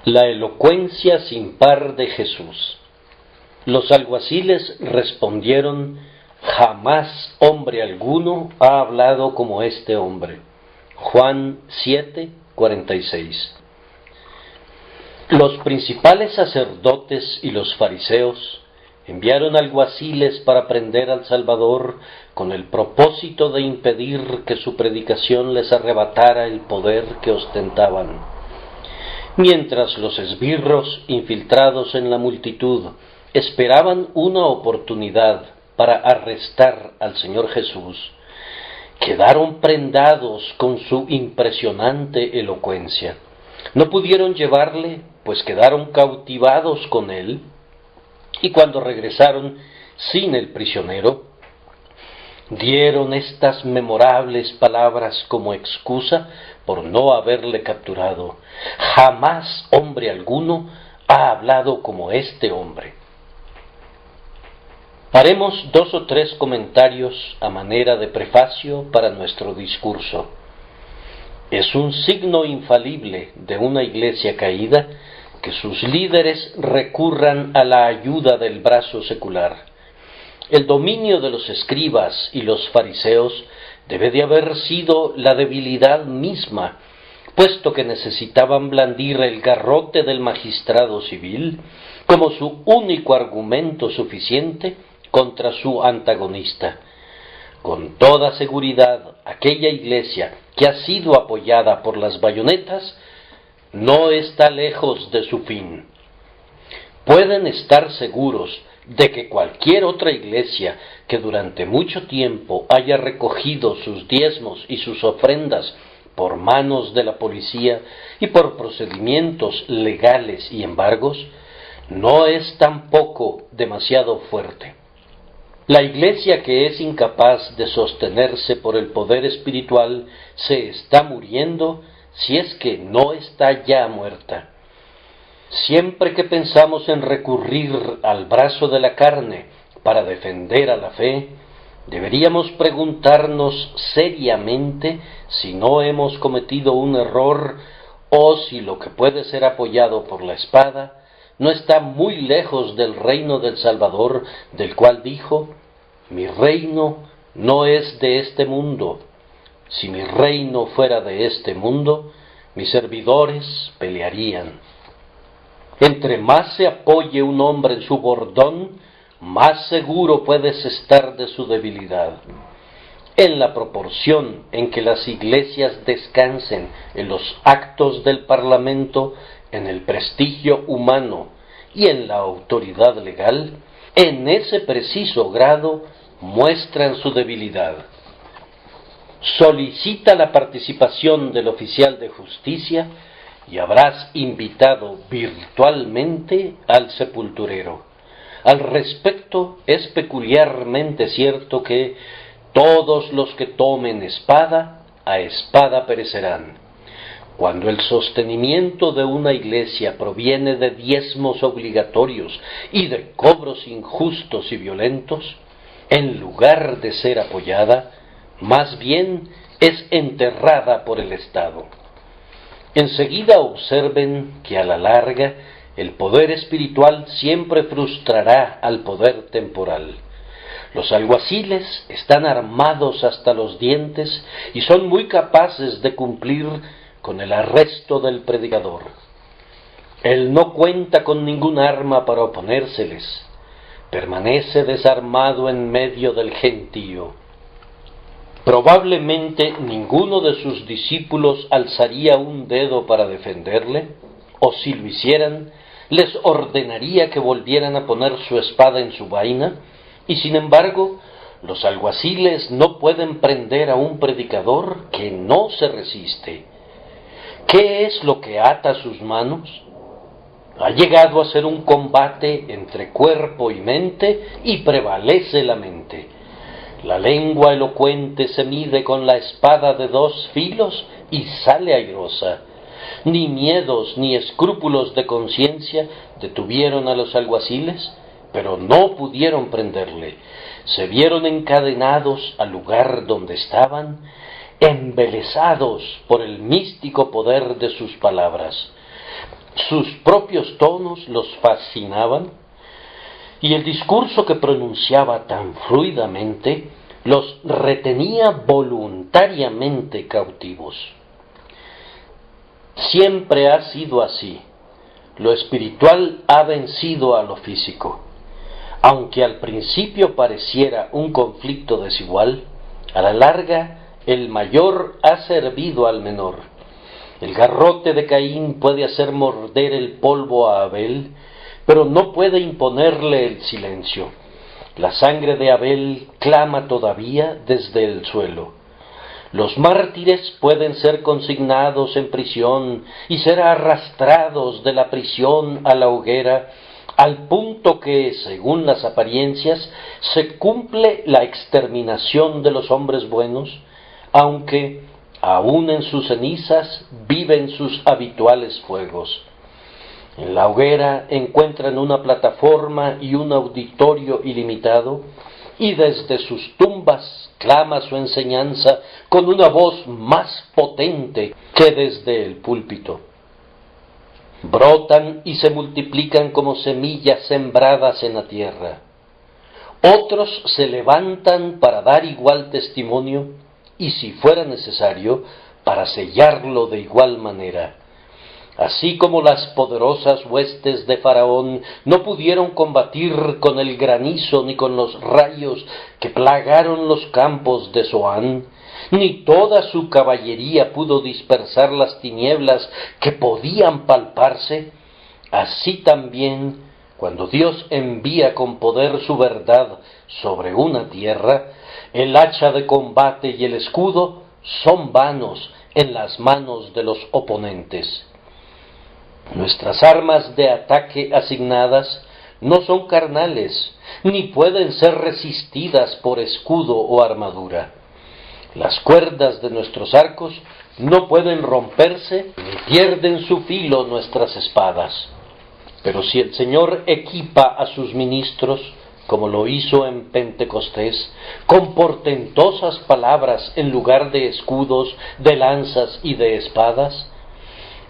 La elocuencia sin par de Jesús. Los alguaciles respondieron: jamás hombre alguno ha hablado como este hombre. Juan 7:46. Los principales sacerdotes y los fariseos enviaron alguaciles para prender al Salvador con el propósito de impedir que su predicación les arrebatara el poder que ostentaban. Mientras los esbirros, infiltrados en la multitud, esperaban una oportunidad para arrestar al Señor Jesús, quedaron prendados con su impresionante elocuencia. No pudieron llevarle, pues quedaron cautivados con él, y cuando regresaron sin el prisionero, dieron estas memorables palabras como excusa por no haberle capturado: jamás hombre alguno ha hablado como este hombre. Haremos 2 o 3 comentarios a manera de prefacio para nuestro discurso. Es un signo infalible de una iglesia caída que sus líderes recurran a la ayuda del brazo secular. El dominio de los escribas y los fariseos debe de haber sido la debilidad misma, puesto que necesitaban blandir el garrote del magistrado civil como su único argumento suficiente contra su antagonista. Con toda seguridad, aquella iglesia que ha sido apoyada por las bayonetas no está lejos de su fin. Pueden estar seguros de que cualquier otra iglesia que durante mucho tiempo haya recogido sus diezmos y sus ofrendas por manos de la policía y por procedimientos legales y embargos, no es tampoco demasiado fuerte. La iglesia que es incapaz de sostenerse por el poder espiritual se está muriendo, si es que no está ya muerta. Siempre que pensamos en recurrir al brazo de la carne para defender a la fe, deberíamos preguntarnos seriamente si no hemos cometido un error o si lo que puede ser apoyado por la espada no está muy lejos del reino del Salvador, del cual dijo: mi reino no es de este mundo. Si mi reino fuera de este mundo, mis servidores pelearían. Entre más se apoye un hombre en su bordón, más seguro puedes estar de su debilidad. En la proporción en que las iglesias descansen en los actos del parlamento, en el prestigio humano y en la autoridad legal, en ese preciso grado muestran su debilidad. Solicita la participación del oficial de justicia y habrás invitado virtualmente al sepulturero. Al respecto, es peculiarmente cierto que todos los que tomen espada, a espada perecerán. Cuando el sostenimiento de una iglesia proviene de diezmos obligatorios y de cobros injustos y violentos, en lugar de ser apoyada, más bien es enterrada por el Estado. Enseguida observen que a la larga el poder espiritual siempre frustrará al poder temporal. Los alguaciles están armados hasta los dientes y son muy capaces de cumplir con el arresto del predicador. Él no cuenta con ningún arma para oponérseles. Permanece desarmado en medio del gentío. Probablemente ninguno de sus discípulos alzaría un dedo para defenderle, o si lo hicieran, les ordenaría que volvieran a poner su espada en su vaina, y sin embargo, los alguaciles no pueden prender a un predicador que no se resiste. ¿Qué es lo que ata sus manos? Ha llegado a ser un combate entre cuerpo y mente, y prevalece la mente. La lengua elocuente se mide con la espada de 2 filos y sale airosa. Ni miedos ni escrúpulos de conciencia detuvieron a los alguaciles, pero no pudieron prenderle. Se vieron encadenados al lugar donde estaban, embelesados por el místico poder de sus palabras. Sus propios tonos los fascinaban y el discurso que pronunciaba tan fluidamente los retenía voluntariamente cautivos. Siempre ha sido así. Lo espiritual ha vencido a lo físico. Aunque al principio pareciera un conflicto desigual, a la larga el mayor ha servido al menor. El garrote de Caín puede hacer morder el polvo a Abel, pero no puede imponerle el silencio. La sangre de Abel clama todavía desde el suelo. Los mártires pueden ser consignados en prisión y ser arrastrados de la prisión a la hoguera, al punto que, según las apariencias, se cumple la exterminación de los hombres buenos, aunque, aun en sus cenizas, viven sus habituales fuegos. En la hoguera encuentran una plataforma y un auditorio ilimitado, y desde sus tumbas clama su enseñanza con una voz más potente que desde el púlpito. Brotan y se multiplican como semillas sembradas en la tierra. Otros se levantan para dar igual testimonio y, si fuera necesario, para sellarlo de igual manera. Así como las poderosas huestes de Faraón no pudieron combatir con el granizo ni con los rayos que plagaron los campos de Zoán, ni toda su caballería pudo dispersar las tinieblas que podían palparse, así también, cuando Dios envía con poder su verdad sobre una tierra, el hacha de combate y el escudo son vanos en las manos de los oponentes. Nuestras armas de ataque asignadas no son carnales, ni pueden ser resistidas por escudo o armadura. Las cuerdas de nuestros arcos no pueden romperse, ni pierden su filo nuestras espadas. Pero si el Señor equipa a sus ministros, como lo hizo en Pentecostés, con portentosas palabras en lugar de escudos, de lanzas y de espadas,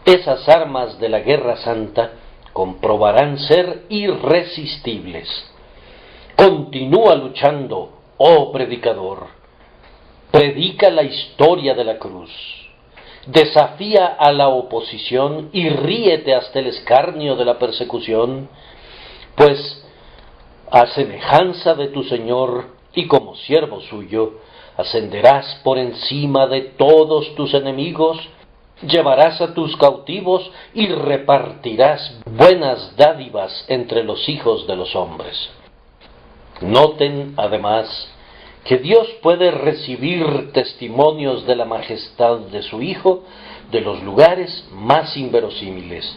esas armas de la guerra santa comprobarán ser irresistibles. Continúa luchando, oh predicador. Predica la historia de la cruz. Desafía a la oposición y ríete hasta el escarnio de la persecución, pues a semejanza de tu Señor y como siervo suyo, ascenderás por encima de todos tus enemigos, llevarás a tus cautivos y repartirás buenas dádivas entre los hijos de los hombres. Noten, además, que Dios puede recibir testimonios de la majestad de su Hijo de los lugares más inverosímiles.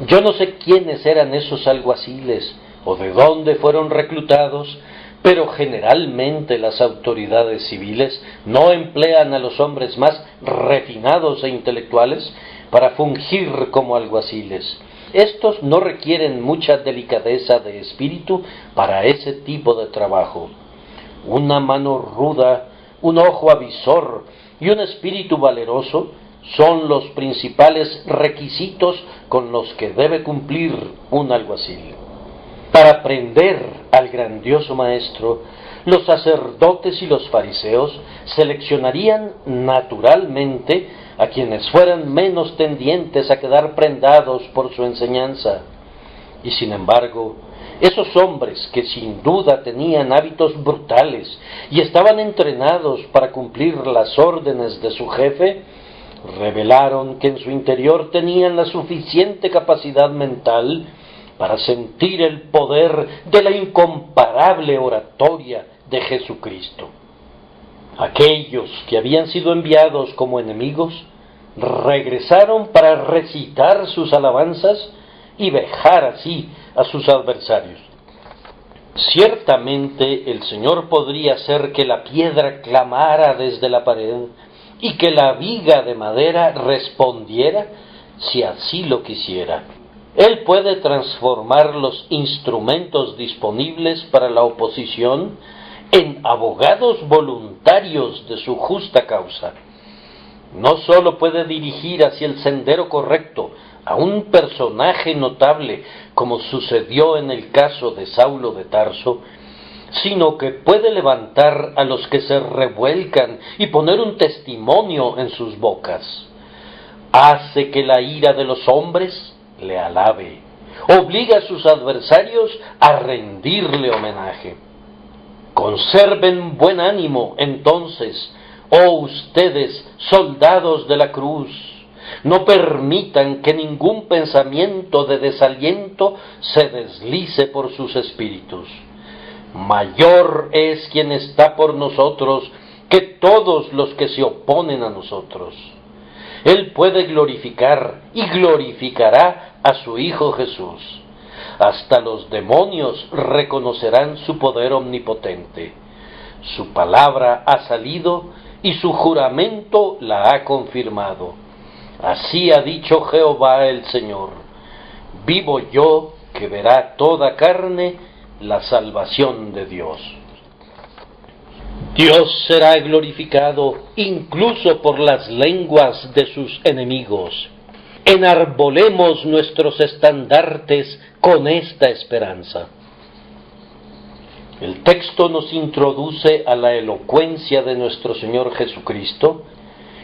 Yo no sé quiénes eran esos alguaciles o de dónde fueron reclutados, pero generalmente las autoridades civiles no emplean a los hombres más refinados e intelectuales para fungir como alguaciles. Estos no requieren mucha delicadeza de espíritu para ese tipo de trabajo. Una mano ruda, un ojo avisor y un espíritu valeroso son los principales requisitos con los que debe cumplir un alguacil. Para prender al grandioso maestro, los sacerdotes y los fariseos seleccionarían naturalmente a quienes fueran menos tendientes a quedar prendados por su enseñanza. Y sin embargo, esos hombres que sin duda tenían hábitos brutales y estaban entrenados para cumplir las órdenes de su jefe, revelaron que en su interior tenían la suficiente capacidad mental para sentir el poder de la incomparable oratoria de Jesucristo. Aquellos que habían sido enviados como enemigos regresaron para recitar sus alabanzas y vejar así a sus adversarios. Ciertamente el Señor podría hacer que la piedra clamara desde la pared y que la viga de madera respondiera si así lo quisiera. Él puede transformar los instrumentos disponibles para la oposición en abogados voluntarios de su justa causa. No sólo puede dirigir hacia el sendero correcto a un personaje notable, como sucedió en el caso de Saulo de Tarso, sino que puede levantar a los que se revuelcan y poner un testimonio en sus bocas. Hace que la ira de los hombres le alabe, obliga a sus adversarios a rendirle homenaje. Conserven buen ánimo, entonces, oh ustedes, soldados de la cruz. No permitan que ningún pensamiento de desaliento se deslice por sus espíritus. Mayor es quien está por nosotros que todos los que se oponen a nosotros. Él puede glorificar y glorificará a su Hijo Jesús. Hasta los demonios reconocerán su poder omnipotente. Su palabra ha salido y su juramento la ha confirmado. Así ha dicho Jehová el Señor: vivo yo, que verá toda carne la salvación de Dios. Dios será glorificado incluso por las lenguas de sus enemigos. Enarbolemos nuestros estandartes con esta esperanza. El texto nos introduce a la elocuencia de nuestro Señor Jesucristo,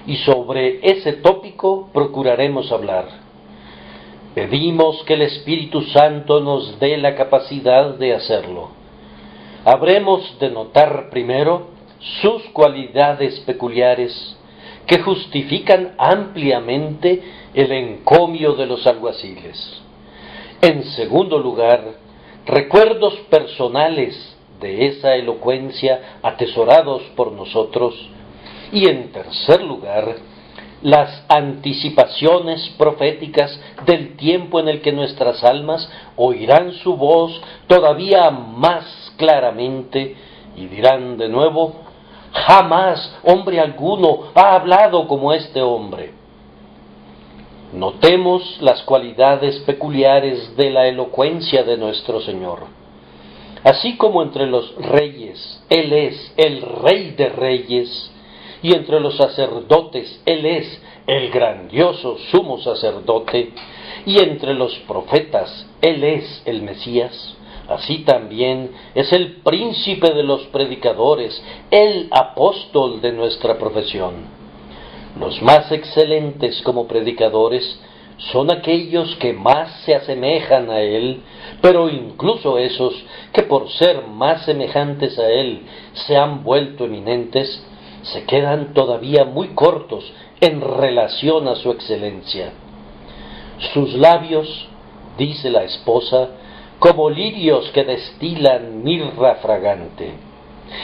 y sobre ese tópico procuraremos hablar. Pedimos que el Espíritu Santo nos dé la capacidad de hacerlo. Habremos de notar primero sus cualidades peculiares, que justifican ampliamente el encomio de los alguaciles. En segundo lugar, recuerdos personales de esa elocuencia atesorados por nosotros. Y en tercer lugar, las anticipaciones proféticas del tiempo en el que nuestras almas oirán su voz todavía más claramente y dirán de nuevo: jamás hombre alguno ha hablado como este hombre. Notemos las cualidades peculiares de la elocuencia de nuestro Señor. Así como entre los reyes Él es el Rey de Reyes, y entre los sacerdotes Él es el grandioso sumo sacerdote, y entre los profetas Él es el Mesías, así también es el príncipe de los predicadores, el apóstol de nuestra profesión. Los más excelentes como predicadores son aquellos que más se asemejan a Él, pero incluso esos que por ser más semejantes a Él se han vuelto eminentes, se quedan todavía muy cortos en relación a su excelencia. Sus labios, dice la esposa, como lirios que destilan mirra fragante.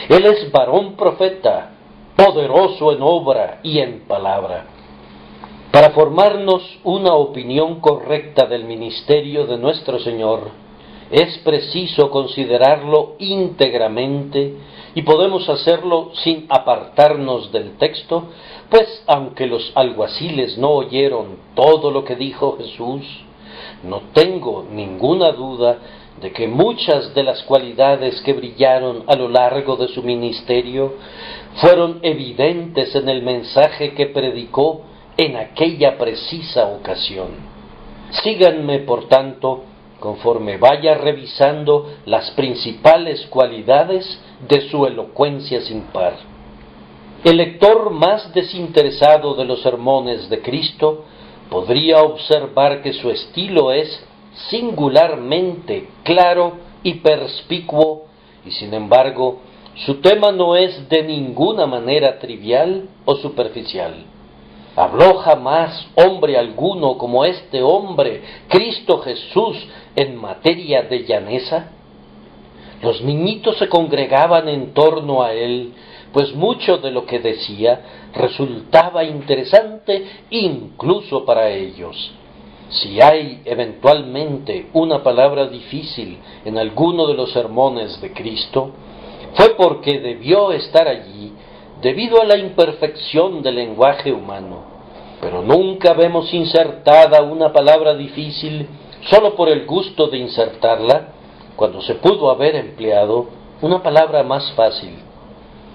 Él es varón profeta, poderoso en obra y en palabra. Para formarnos una opinión correcta del ministerio de nuestro Señor, es preciso considerarlo íntegramente, y podemos hacerlo sin apartarnos del texto, pues aunque los alguaciles no oyeron todo lo que dijo Jesús, no tengo ninguna duda de que muchas de las cualidades que brillaron a lo largo de su ministerio fueron evidentes en el mensaje que predicó en aquella precisa ocasión. Síganme, por tanto, conforme vaya revisando las principales cualidades de su elocuencia sin par. El lector más desinteresado de los sermones de Cristo podría observar que su estilo es singularmente claro y perspicuo, y sin embargo, su tema no es de ninguna manera trivial o superficial. ¿Habló jamás hombre alguno como este hombre, Cristo Jesús, en materia de llaneza? Los niñitos se congregaban en torno a él, pues mucho de lo que decía resultaba interesante incluso para ellos. Si hay eventualmente una palabra difícil en alguno de los sermones de Cristo, fue porque debió estar allí debido a la imperfección del lenguaje humano, pero nunca vemos insertada una palabra difícil solo por el gusto de insertarla, cuando se pudo haber empleado una palabra más fácil.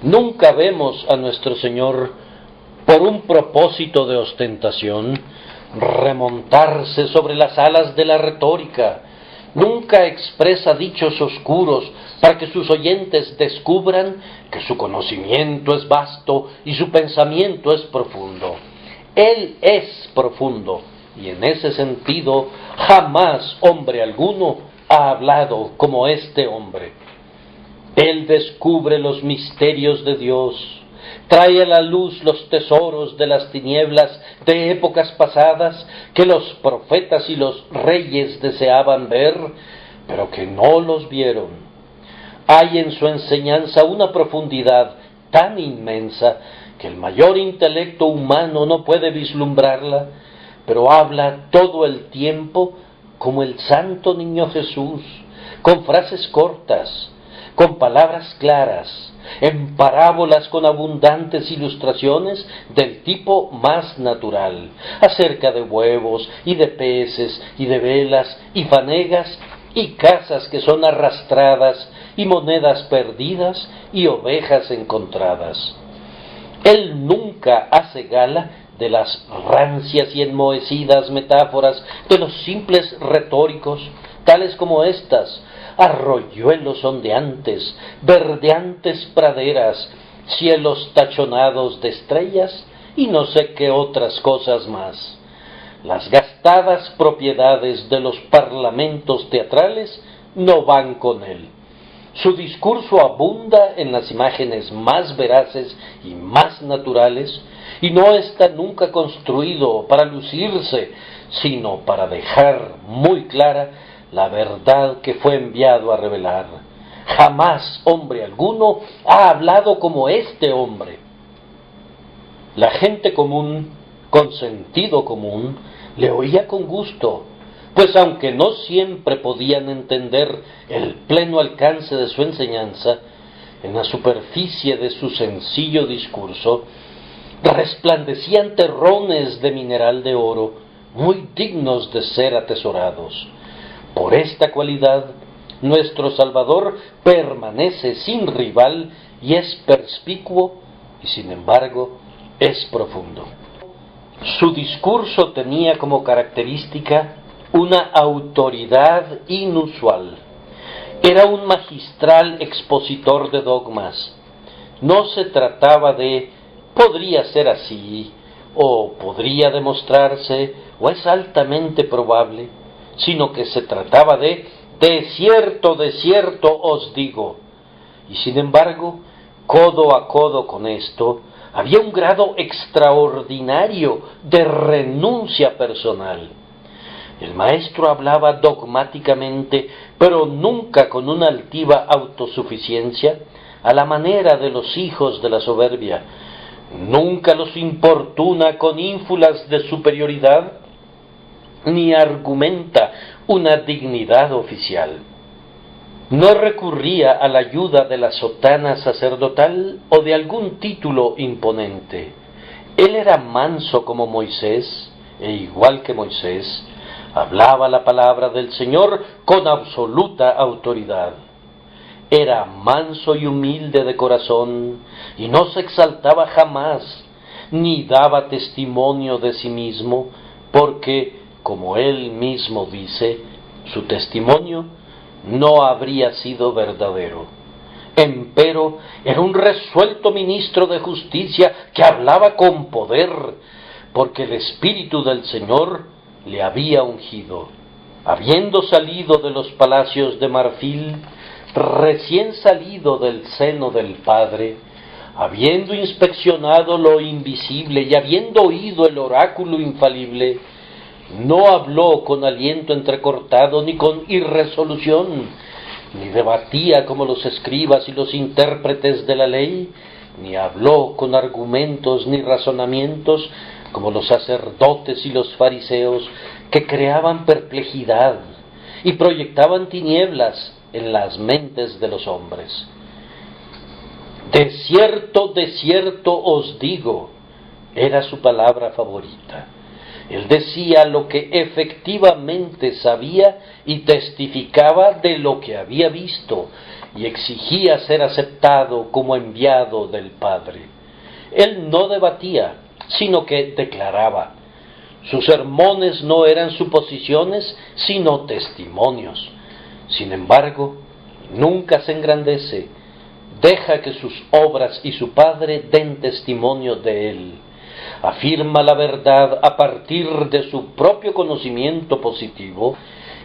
Nunca vemos a nuestro Señor por un propósito de ostentación remontarse sobre las alas de la retórica. Nunca expresa dichos oscuros para que sus oyentes descubran que su conocimiento es vasto y su pensamiento es profundo. Él es profundo y en ese sentido jamás hombre alguno ha hablado como este hombre. Él descubre los misterios de Dios, trae a la luz los tesoros de las tinieblas de épocas pasadas que los profetas y los reyes deseaban ver, pero que no los vieron. Hay en su enseñanza una profundidad tan inmensa que el mayor intelecto humano no puede vislumbrarla, pero habla todo el tiempo como el santo niño Jesús, con frases cortas, con palabras claras, en parábolas con abundantes ilustraciones del tipo más natural, acerca de huevos y de peces y de velas y fanegas y casas que son arrastradas y monedas perdidas y ovejas encontradas. Él nunca hace gala de las rancias y enmohecidas metáforas de los simples retóricos, tales como estas: arroyuelos ondeantes, verdeantes praderas, cielos tachonados de estrellas y no sé qué otras cosas más. Las gastadas propiedades de los parlamentos teatrales no van con él. Su discurso abunda en las imágenes más veraces y más naturales, y no está nunca construido para lucirse, sino para dejar muy clara la verdad que fue enviado a revelar. Jamás hombre alguno ha hablado como este hombre. La gente común, con sentido común, le oía con gusto, pues aunque no siempre podían entender el pleno alcance de su enseñanza, en la superficie de su sencillo discurso resplandecían terrones de mineral de oro, muy dignos de ser atesorados. Por esta cualidad, nuestro Salvador permanece sin rival y es perspicuo, y sin embargo es profundo. Su discurso tenía como característica una autoridad inusual. Era un magistral expositor de dogmas. No se trataba de «podría ser así», o «podría demostrarse», o «es altamente probable», sino que se trataba de cierto os digo». Y sin embargo, codo a codo con esto, había un grado extraordinario de renuncia personal. El maestro hablaba dogmáticamente, pero nunca con una altiva autosuficiencia, a la manera de los hijos de la soberbia. Nunca los importuna con ínfulas de superioridad, ni argumenta una dignidad oficial. No recurría a la ayuda de la sotana sacerdotal o de algún título imponente. Él era manso como Moisés, e igual que Moisés, hablaba la palabra del Señor con absoluta autoridad. Era manso y humilde de corazón, y no se exaltaba jamás, ni daba testimonio de sí mismo, porque, como él mismo dice, su testimonio no habría sido verdadero. Empero era un resuelto ministro de justicia que hablaba con poder, porque el Espíritu del Señor le había ungido. Habiendo salido de los palacios de marfil, recién salido del seno del Padre, habiendo inspeccionado lo invisible y habiendo oído el oráculo infalible, no habló con aliento entrecortado ni con irresolución, ni debatía como los escribas y los intérpretes de la ley, ni habló con argumentos ni razonamientos como los sacerdotes y los fariseos, que creaban perplejidad y proyectaban tinieblas en las mentes de los hombres. De cierto os digo, era su palabra favorita. Él decía lo que efectivamente sabía y testificaba de lo que había visto, y exigía ser aceptado como enviado del Padre. Él no debatía, sino que declaraba. Sus sermones no eran suposiciones, sino testimonios. Sin embargo, nunca se engrandece, deja que sus obras y su Padre den testimonio de él. Afirma la verdad a partir de su propio conocimiento positivo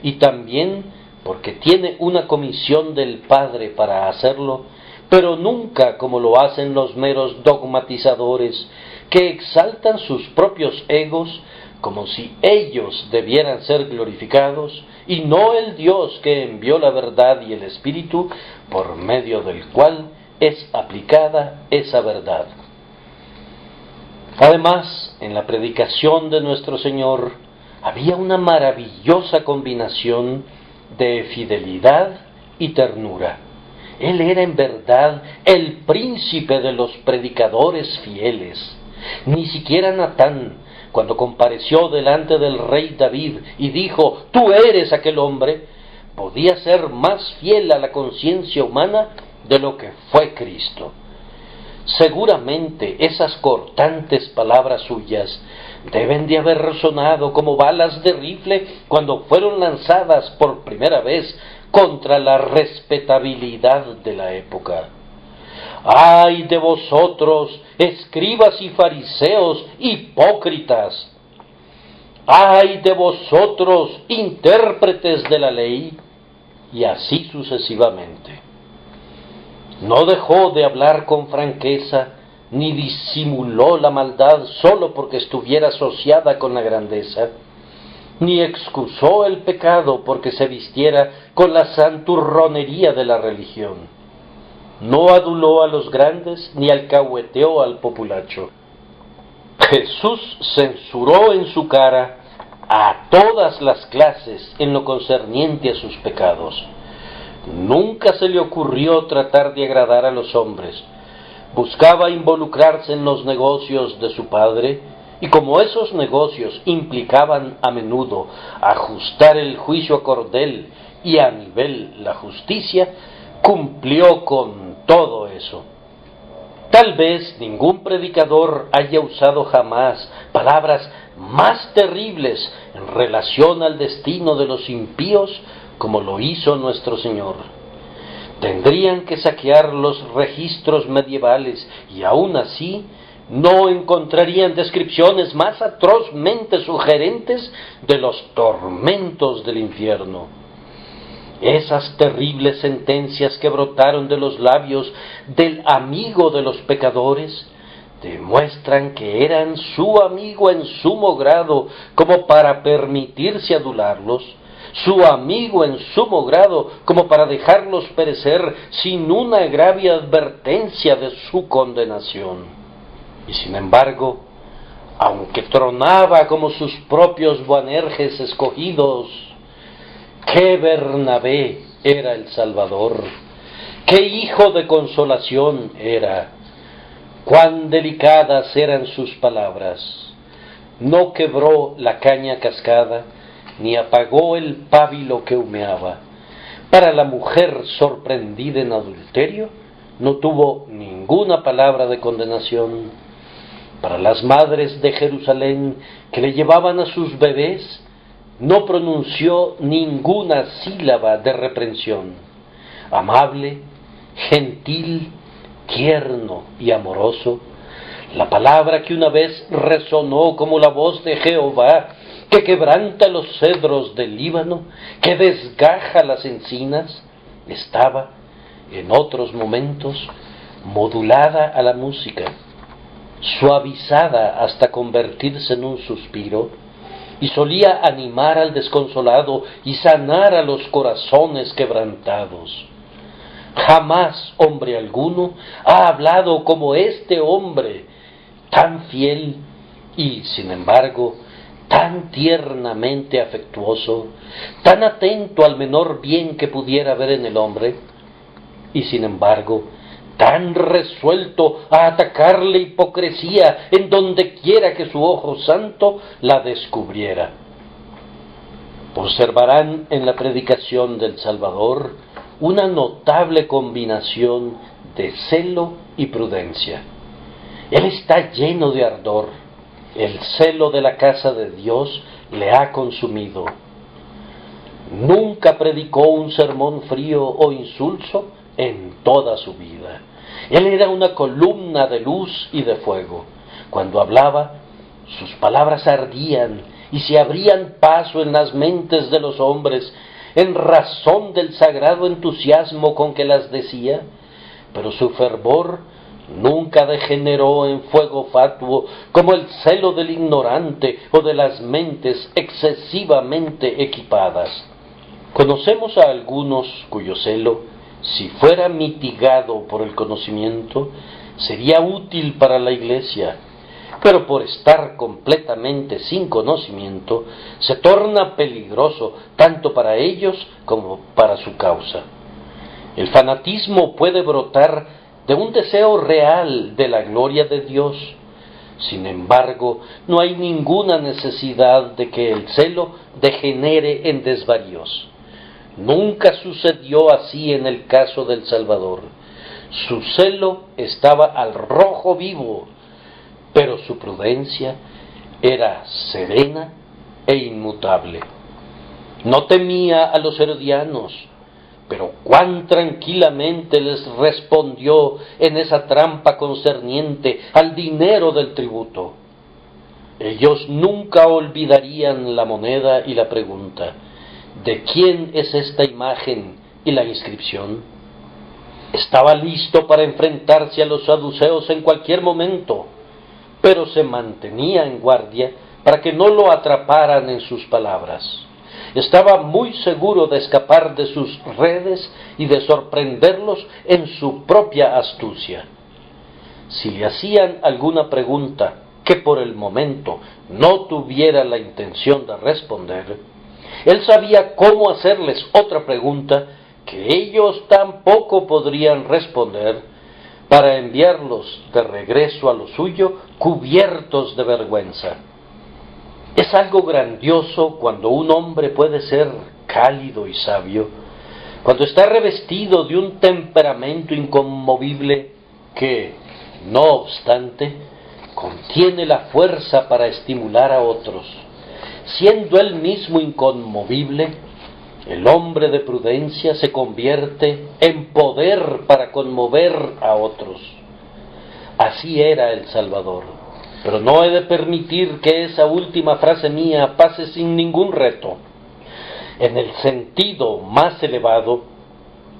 y también porque tiene una comisión del Padre para hacerlo, pero nunca como lo hacen los meros dogmatizadores que exaltan sus propios egos como si ellos debieran ser glorificados y no el Dios que envió la verdad y el Espíritu por medio del cual es aplicada esa verdad. Además, en la predicación de nuestro Señor había una maravillosa combinación de fidelidad y ternura. Él era en verdad el príncipe de los predicadores fieles. Ni siquiera Natán, cuando compareció delante del rey David y dijo, «Tú eres aquel hombre», podía ser más fiel a la conciencia humana de lo que fue Cristo. Seguramente esas cortantes palabras suyas deben de haber resonado como balas de rifle cuando fueron lanzadas por primera vez contra la respetabilidad de la época. ¡Ay de vosotros, escribas y fariseos hipócritas! ¡Ay de vosotros, intérpretes de la ley! Y así sucesivamente. No dejó de hablar con franqueza, ni disimuló la maldad solo porque estuviera asociada con la grandeza, ni excusó el pecado porque se vistiera con la santurronería de la religión. No aduló a los grandes, ni alcahueteó al populacho. Jesús censuró en su cara a todas las clases en lo concerniente a sus pecados. Nunca se le ocurrió tratar de agradar a los hombres. Buscaba involucrarse en los negocios de su Padre, y como esos negocios implicaban a menudo ajustar el juicio a cordel y a nivel la justicia, cumplió con todo eso. Tal vez ningún predicador haya usado jamás palabras más terribles en relación al destino de los impíos como lo hizo nuestro Señor. Tendrían que saquear los registros medievales y aún así no encontrarían descripciones más atrozmente sugerentes de los tormentos del infierno. Esas terribles sentencias que brotaron de los labios del amigo de los pecadores demuestran que eran su amigo en sumo grado como para permitirse adularlos, su amigo en sumo grado como para dejarlos perecer sin una grave advertencia de su condenación. Y sin embargo, aunque tronaba como sus propios Boanerges escogidos, ¡qué Bernabé era el Salvador! ¡Qué hijo de consolación era! ¡Cuán delicadas eran sus palabras! No quebró la caña cascada, ni apagó el pábilo que humeaba. Para la mujer sorprendida en adulterio, no tuvo ninguna palabra de condenación. Para las madres de Jerusalén que le llevaban a sus bebés, no pronunció ninguna sílaba de reprensión. Amable, gentil, tierno y amoroso, la palabra que una vez resonó como la voz de Jehová, que quebranta los cedros del Líbano, que desgaja las encinas, estaba, en otros momentos, modulada a la música, suavizada hasta convertirse en un suspiro, y solía animar al desconsolado y sanar a los corazones quebrantados. Jamás hombre alguno ha hablado como este hombre, tan fiel y, sin embargo, tan tiernamente afectuoso, tan atento al menor bien que pudiera haber en el hombre, y sin embargo, tan resuelto a atacar la hipocresía en donde quiera que su ojo santo la descubriera. Observarán en la predicación del Salvador una notable combinación de celo y prudencia. Él está lleno de ardor. El celo de la casa de Dios le ha consumido. Nunca predicó un sermón frío o insulso en toda su vida. Él era una columna de luz y de fuego. Cuando hablaba, sus palabras ardían y se abrían paso en las mentes de los hombres en razón del sagrado entusiasmo con que las decía, pero su fervor nunca degeneró en fuego fatuo como el celo del ignorante o de las mentes excesivamente equipadas. Conocemos a algunos cuyo celo, si fuera mitigado por el conocimiento, sería útil para la Iglesia, pero por estar completamente sin conocimiento, se torna peligroso tanto para ellos como para su causa. El fanatismo puede brotar de un deseo real de la gloria de Dios. Sin embargo, no hay ninguna necesidad de que el celo degenere en desvaríos. Nunca sucedió así en el caso del Salvador. Su celo estaba al rojo vivo, pero su prudencia era serena e inmutable. No temía a los herodianos, pero cuán tranquilamente les respondió en esa trampa concerniente al dinero del tributo. Ellos nunca olvidarían la moneda y la pregunta: ¿de quién es esta imagen y la inscripción? Estaba listo para enfrentarse a los saduceos en cualquier momento, pero se mantenía en guardia para que no lo atraparan en sus palabras. Estaba muy seguro de escapar de sus redes y de sorprenderlos en su propia astucia. Si le hacían alguna pregunta que por el momento no tuviera la intención de responder, él sabía cómo hacerles otra pregunta que ellos tampoco podrían responder, para enviarlos de regreso a lo suyo cubiertos de vergüenza. Es algo grandioso cuando un hombre puede ser cálido y sabio, cuando está revestido de un temperamento inconmovible que, no obstante, contiene la fuerza para estimular a otros. Siendo él mismo inconmovible, el hombre de prudencia se convierte en poder para conmover a otros. Así era el Salvador. Pero no he de permitir que esa última frase mía pase sin ningún reto. En el sentido más elevado,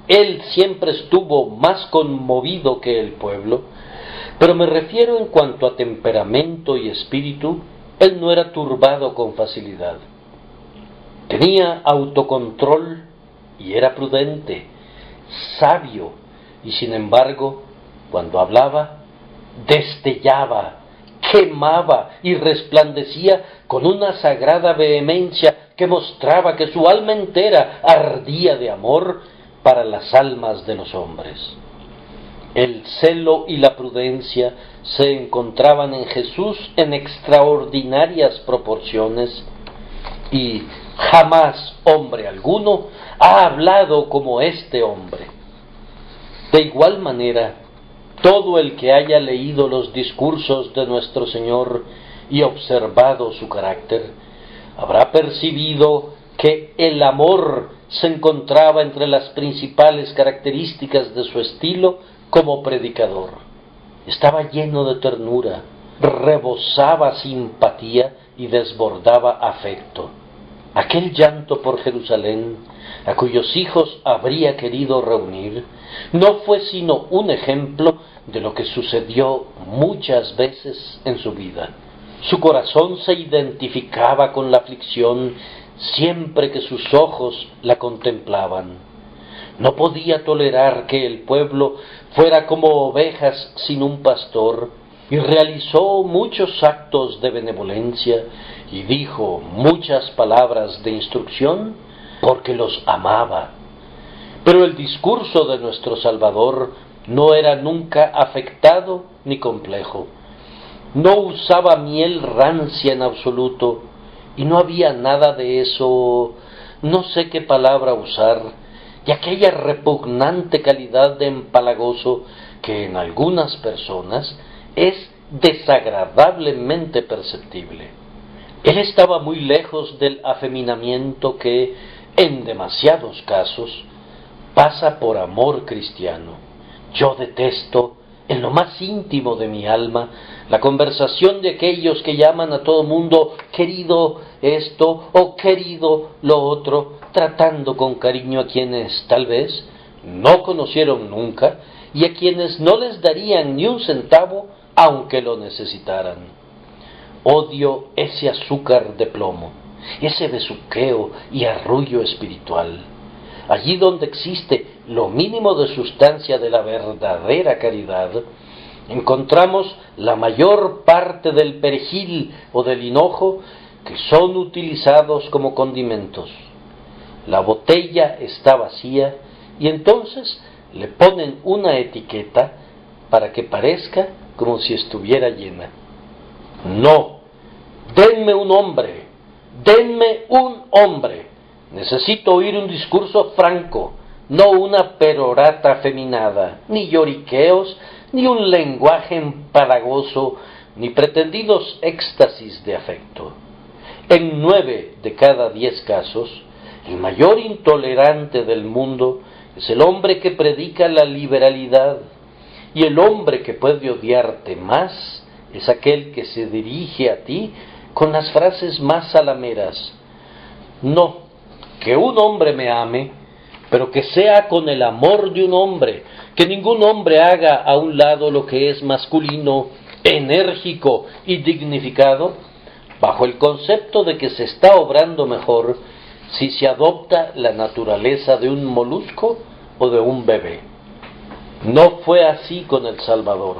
él siempre estuvo más conmovido que el pueblo, pero me refiero en cuanto a temperamento y espíritu, él no era turbado con facilidad. Tenía autocontrol y era prudente, sabio, y sin embargo, cuando hablaba, destellaba, quemaba y resplandecía con una sagrada vehemencia que mostraba que su alma entera ardía de amor para las almas de los hombres. El celo y la prudencia se encontraban en Jesús en extraordinarias proporciones, y jamás hombre alguno ha hablado como este hombre. De igual manera, todo el que haya leído los discursos de nuestro Señor y observado su carácter, habrá percibido que el amor se encontraba entre las principales características de su estilo como predicador. Estaba lleno de ternura, rebosaba simpatía y desbordaba afecto. Aquel llanto por Jerusalén, a cuyos hijos habría querido reunir, no fue sino un ejemplo de lo que sucedió muchas veces en su vida. Su corazón se identificaba con la aflicción siempre que sus ojos la contemplaban. No podía tolerar que el pueblo fuera como ovejas sin un pastor, y realizó muchos actos de benevolencia y dijo muchas palabras de instrucción porque los amaba. Pero el discurso de nuestro Salvador no era nunca afectado ni complejo. No usaba miel rancia en absoluto, y no había nada de eso, no sé qué palabra usar, y aquella repugnante calidad de empalagoso que en algunas personas es desagradablemente perceptible. Él estaba muy lejos del afeminamiento que, en demasiados casos, pasa por amor cristiano. Yo detesto, en lo más íntimo de mi alma, la conversación de aquellos que llaman a todo mundo querido esto o querido lo otro, tratando con cariño a quienes, tal vez, no conocieron nunca y a quienes no les darían ni un centavo aunque lo necesitaran. Odio ese azúcar de plomo, ese besuqueo y arrullo espiritual. Allí donde existe lo mínimo de sustancia de la verdadera caridad, encontramos la mayor parte del perejil o del hinojo que son utilizados como condimentos. La botella está vacía y entonces le ponen una etiqueta para que parezca como si estuviera llena. No, denme un hombre, denme un hombre. Necesito oír un discurso franco, no una perorata afeminada, ni lloriqueos, ni un lenguaje empalagoso, ni pretendidos éxtasis de afecto. En 9 de cada 10 casos, el mayor intolerante del mundo es el hombre que predica la liberalidad, y el hombre que puede odiarte más es aquel que se dirige a ti con las frases más zalameras. No, que un hombre me ame, pero que sea con el amor de un hombre, que ningún hombre haga a un lado lo que es masculino, enérgico y dignificado, bajo el concepto de que se está obrando mejor si se adopta la naturaleza de un molusco o de un bebé. No fue así con el Salvador.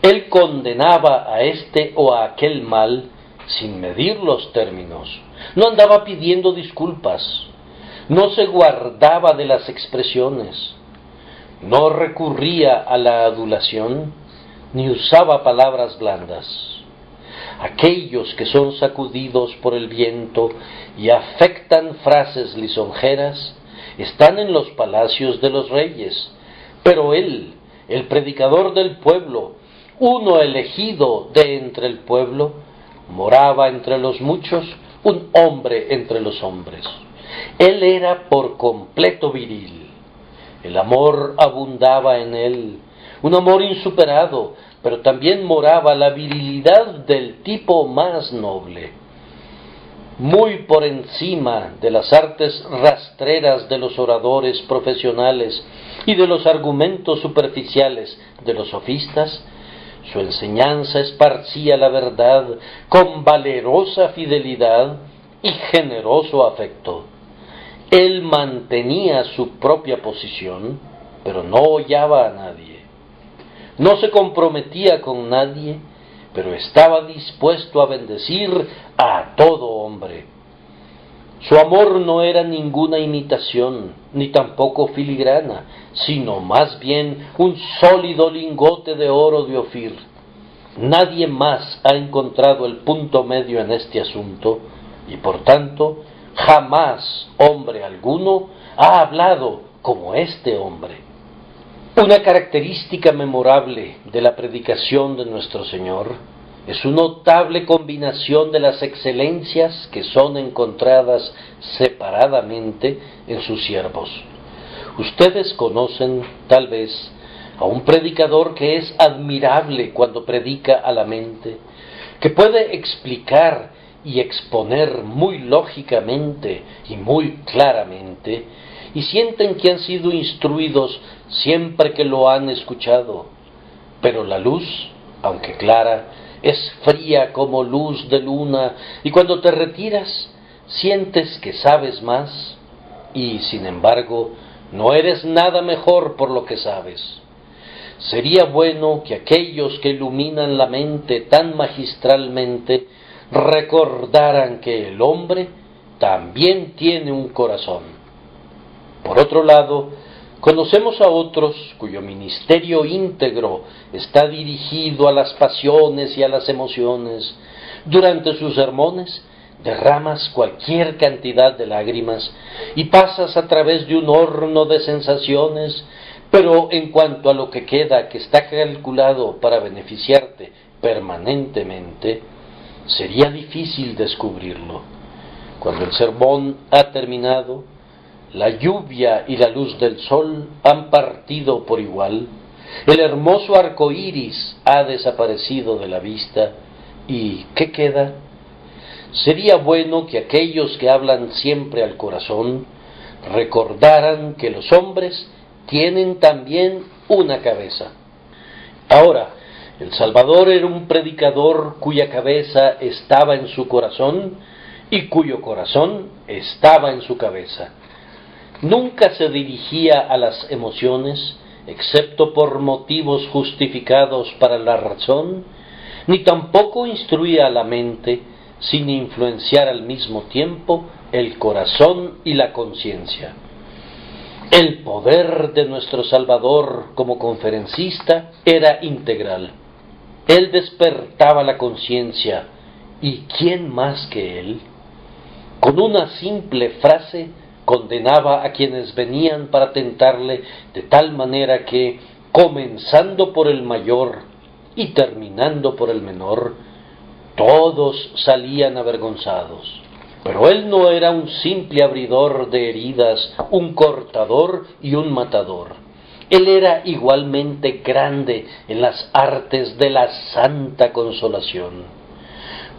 Él condenaba a este o a aquel mal sin medir los términos. No andaba pidiendo disculpas. No se guardaba de las expresiones. No recurría a la adulación, ni usaba palabras blandas. Aquellos que son sacudidos por el viento y afectan frases lisonjeras, están en los palacios de los reyes, pero él, el predicador del pueblo, uno elegido de entre el pueblo, moraba entre los muchos, un hombre entre los hombres. Él era por completo viril. El amor abundaba en él, un amor insuperado, pero también moraba la virilidad del tipo más noble. Muy por encima de las artes rastreras de los oradores profesionales y de los argumentos superficiales de los sofistas, su enseñanza esparcía la verdad con valerosa fidelidad y generoso afecto. Él mantenía su propia posición, pero no hollaba a nadie. No se comprometía con nadie, pero estaba dispuesto a bendecir a todo hombre. Su amor no era ninguna imitación, ni tampoco filigrana, sino más bien un sólido lingote de oro de Ofir. Nadie más ha encontrado el punto medio en este asunto, y por tanto, jamás hombre alguno ha hablado como este hombre. Una característica memorable de la predicación de nuestro Señor es su notable combinación de las excelencias que son encontradas separadamente en sus siervos. Ustedes conocen, tal vez, a un predicador que es admirable cuando predica a la mente, que puede explicar y exponer muy lógicamente y muy claramente, y sienten que han sido instruidos siempre que lo han escuchado. Pero la luz, aunque clara, es fría como luz de luna, y cuando te retiras, sientes que sabes más, y sin embargo, no eres nada mejor por lo que sabes. Sería bueno que aquellos que iluminan la mente tan magistralmente recordaran que el hombre también tiene un corazón. Por otro lado, conocemos a otros cuyo ministerio íntegro está dirigido a las pasiones y a las emociones. Durante sus sermones derramas cualquier cantidad de lágrimas y pasas a través de un horno de sensaciones, pero en cuanto a lo que queda, que está calculado para beneficiarte permanentemente, sería difícil descubrirlo. Cuando el sermón ha terminado, la lluvia y la luz del sol han partido por igual, el hermoso arco iris ha desaparecido de la vista, ¿y qué queda? Sería bueno que aquellos que hablan siempre al corazón recordaran que los hombres tienen también una cabeza. Ahora, el Salvador era un predicador cuya cabeza estaba en su corazón y cuyo corazón estaba en su cabeza. Nunca se dirigía a las emociones, excepto por motivos justificados para la razón, ni tampoco instruía a la mente, sin influenciar al mismo tiempo el corazón y la conciencia. El poder de nuestro Salvador como conferencista era integral. Él despertaba la conciencia, ¿y quién más que él? Con una simple frase condenaba a quienes venían para tentarle de tal manera que, comenzando por el mayor y terminando por el menor, todos salían avergonzados. Pero él no era un simple abridor de heridas, un cortador y un matador. Él era igualmente grande en las artes de la santa consolación.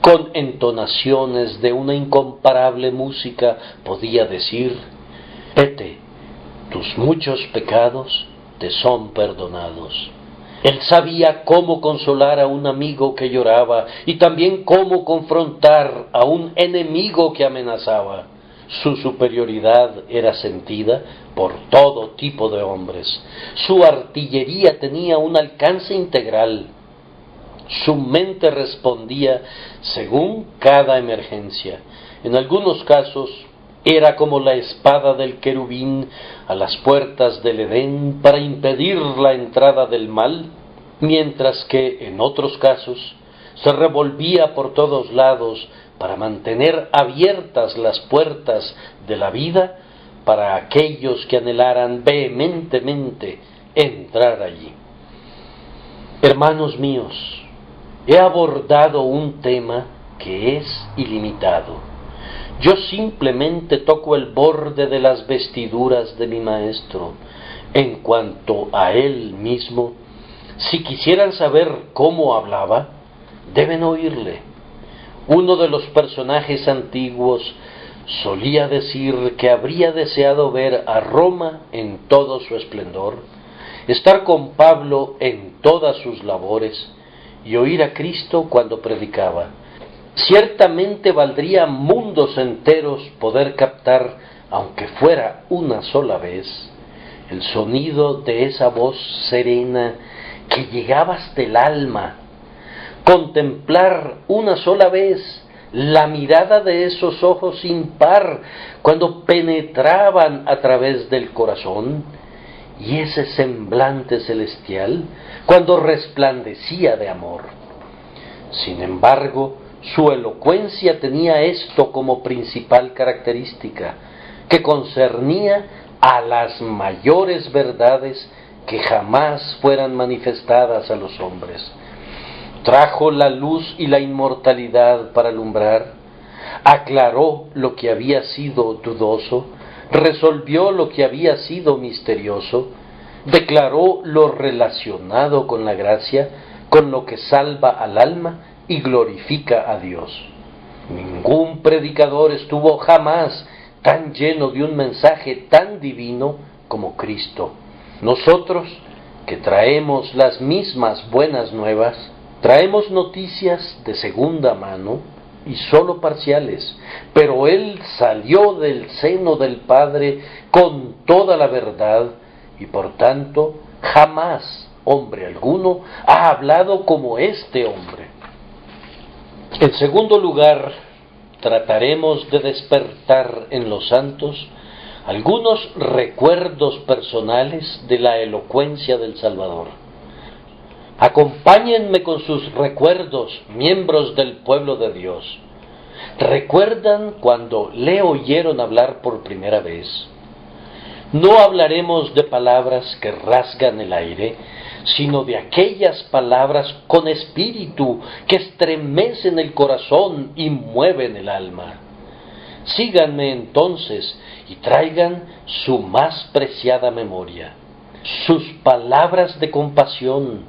Con entonaciones de una incomparable música podía decir: vete, tus muchos pecados te son perdonados. Él sabía cómo consolar a un amigo que lloraba y también cómo confrontar a un enemigo que amenazaba. Su superioridad era sentida por todo tipo de hombres. Su artillería tenía un alcance integral. Su mente respondía según cada emergencia. En algunos casos era como la espada del querubín a las puertas del Edén para impedir la entrada del mal, mientras que en otros casos se revolvía por todos lados para mantener abiertas las puertas de la vida para aquellos que anhelaran vehementemente entrar allí. Hermanos míos, he abordado un tema que es ilimitado. Yo simplemente toco el borde de las vestiduras de mi maestro. En cuanto a él mismo, si quisieran saber cómo hablaba, deben oírle. Uno de los personajes antiguos solía decir que habría deseado ver a Roma en todo su esplendor, estar con Pablo en todas sus labores y oír a Cristo cuando predicaba. Ciertamente valdría mundos enteros poder captar, aunque fuera una sola vez, el sonido de esa voz serena que llegaba hasta el alma, contemplar una sola vez la mirada de esos ojos sin par cuando penetraban a través del corazón, y ese semblante celestial cuando resplandecía de amor. Sin embargo, su elocuencia tenía esto como principal característica, que concernía a las mayores verdades que jamás fueran manifestadas a los hombres. Trajo la luz y la inmortalidad para alumbrar, aclaró lo que había sido dudoso, resolvió lo que había sido misterioso, declaró lo relacionado con la gracia, con lo que salva al alma y glorifica a Dios. Ningún predicador estuvo jamás tan lleno de un mensaje tan divino como Cristo. Nosotros, que traemos las mismas buenas nuevas, traemos noticias de segunda mano y sólo parciales, pero Él salió del seno del Padre con toda la verdad y por tanto jamás hombre alguno ha hablado como este hombre. En segundo lugar, trataremos de despertar en los santos algunos recuerdos personales de la elocuencia del Salvador. Acompáñenme con sus recuerdos, miembros del pueblo de Dios. ¿Recuerdan cuando le oyeron hablar por primera vez? No hablaremos de palabras que rasgan el aire, sino de aquellas palabras con espíritu que estremecen el corazón y mueven el alma. Síganme entonces y traigan su más preciada memoria, sus palabras de compasión,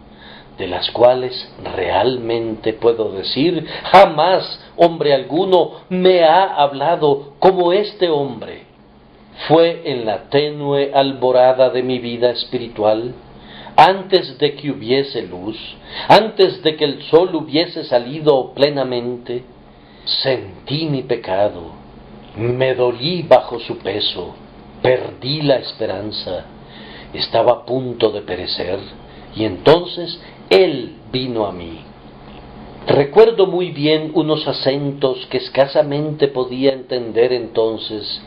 de las cuales realmente puedo decir, jamás hombre alguno me ha hablado como este hombre. Fue en la tenue alborada de mi vida espiritual, antes de que hubiese luz, antes de que el sol hubiese salido plenamente, sentí mi pecado, me dolí bajo su peso, perdí la esperanza, estaba a punto de perecer, y entonces Él vino a mí. Recuerdo muy bien unos acentos que escasamente podía entender entonces,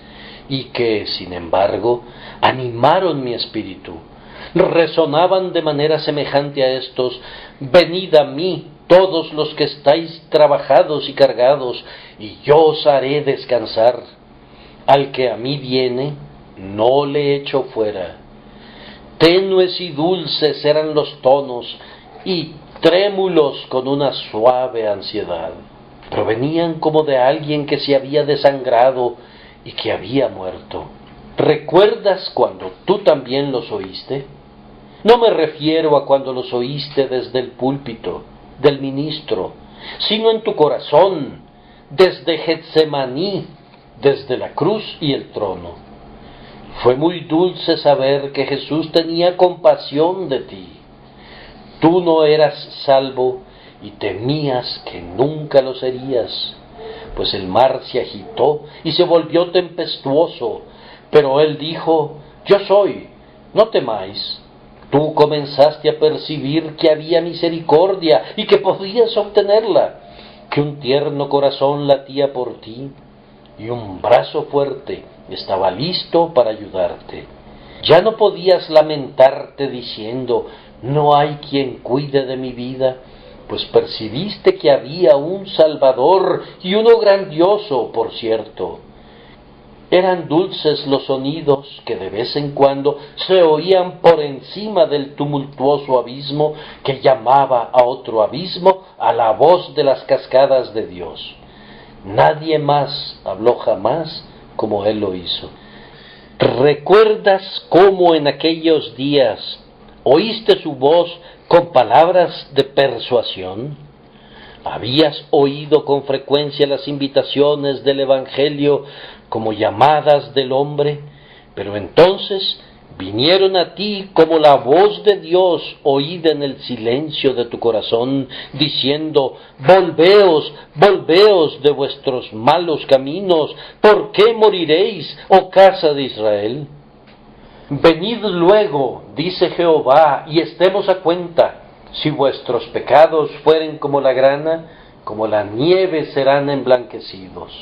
y que, sin embargo, animaron mi espíritu. Resonaban de manera semejante a estos: venid a mí, todos los que estáis trabajados y cargados, y yo os haré descansar. Al que a mí viene, no le echo fuera. Tenues y dulces eran los tonos, y trémulos con una suave ansiedad. Provenían como de alguien que se había desangrado y que había muerto. ¿Recuerdas cuando tú también los oíste? No me refiero a cuando los oíste desde el púlpito del ministro, sino en tu corazón, desde Getsemaní, desde la cruz y el trono. Fue muy dulce saber que Jesús tenía compasión de ti. Tú no eras salvo y temías que nunca lo serías, pues el mar se agitó y se volvió tempestuoso, pero Él dijo: yo soy, no temáis. Tú comenzaste a percibir que había misericordia y que podías obtenerla, que un tierno corazón latía por ti y un brazo fuerte estaba listo para ayudarte. Ya no podías lamentarte diciendo: no hay quien cuide de mi vida, pues percibiste que había un Salvador, y uno grandioso, por cierto. Eran dulces los sonidos que de vez en cuando se oían por encima del tumultuoso abismo que llamaba a otro abismo a la voz de las cascadas de Dios. Nadie más habló jamás como Él lo hizo. ¿Recuerdas cómo en aquellos días oíste su voz con palabras de persuasión? ¿Habías oído con frecuencia las invitaciones del Evangelio como llamadas del hombre? Pero entonces vinieron a ti como la voz de Dios oída en el silencio de tu corazón, diciendo: volveos, volveos de vuestros malos caminos. ¿Por qué moriréis, oh casa de Israel? Venid luego, dice Jehová, y estemos a cuenta. Si vuestros pecados fueren como la grana, como la nieve serán emblanquecidos.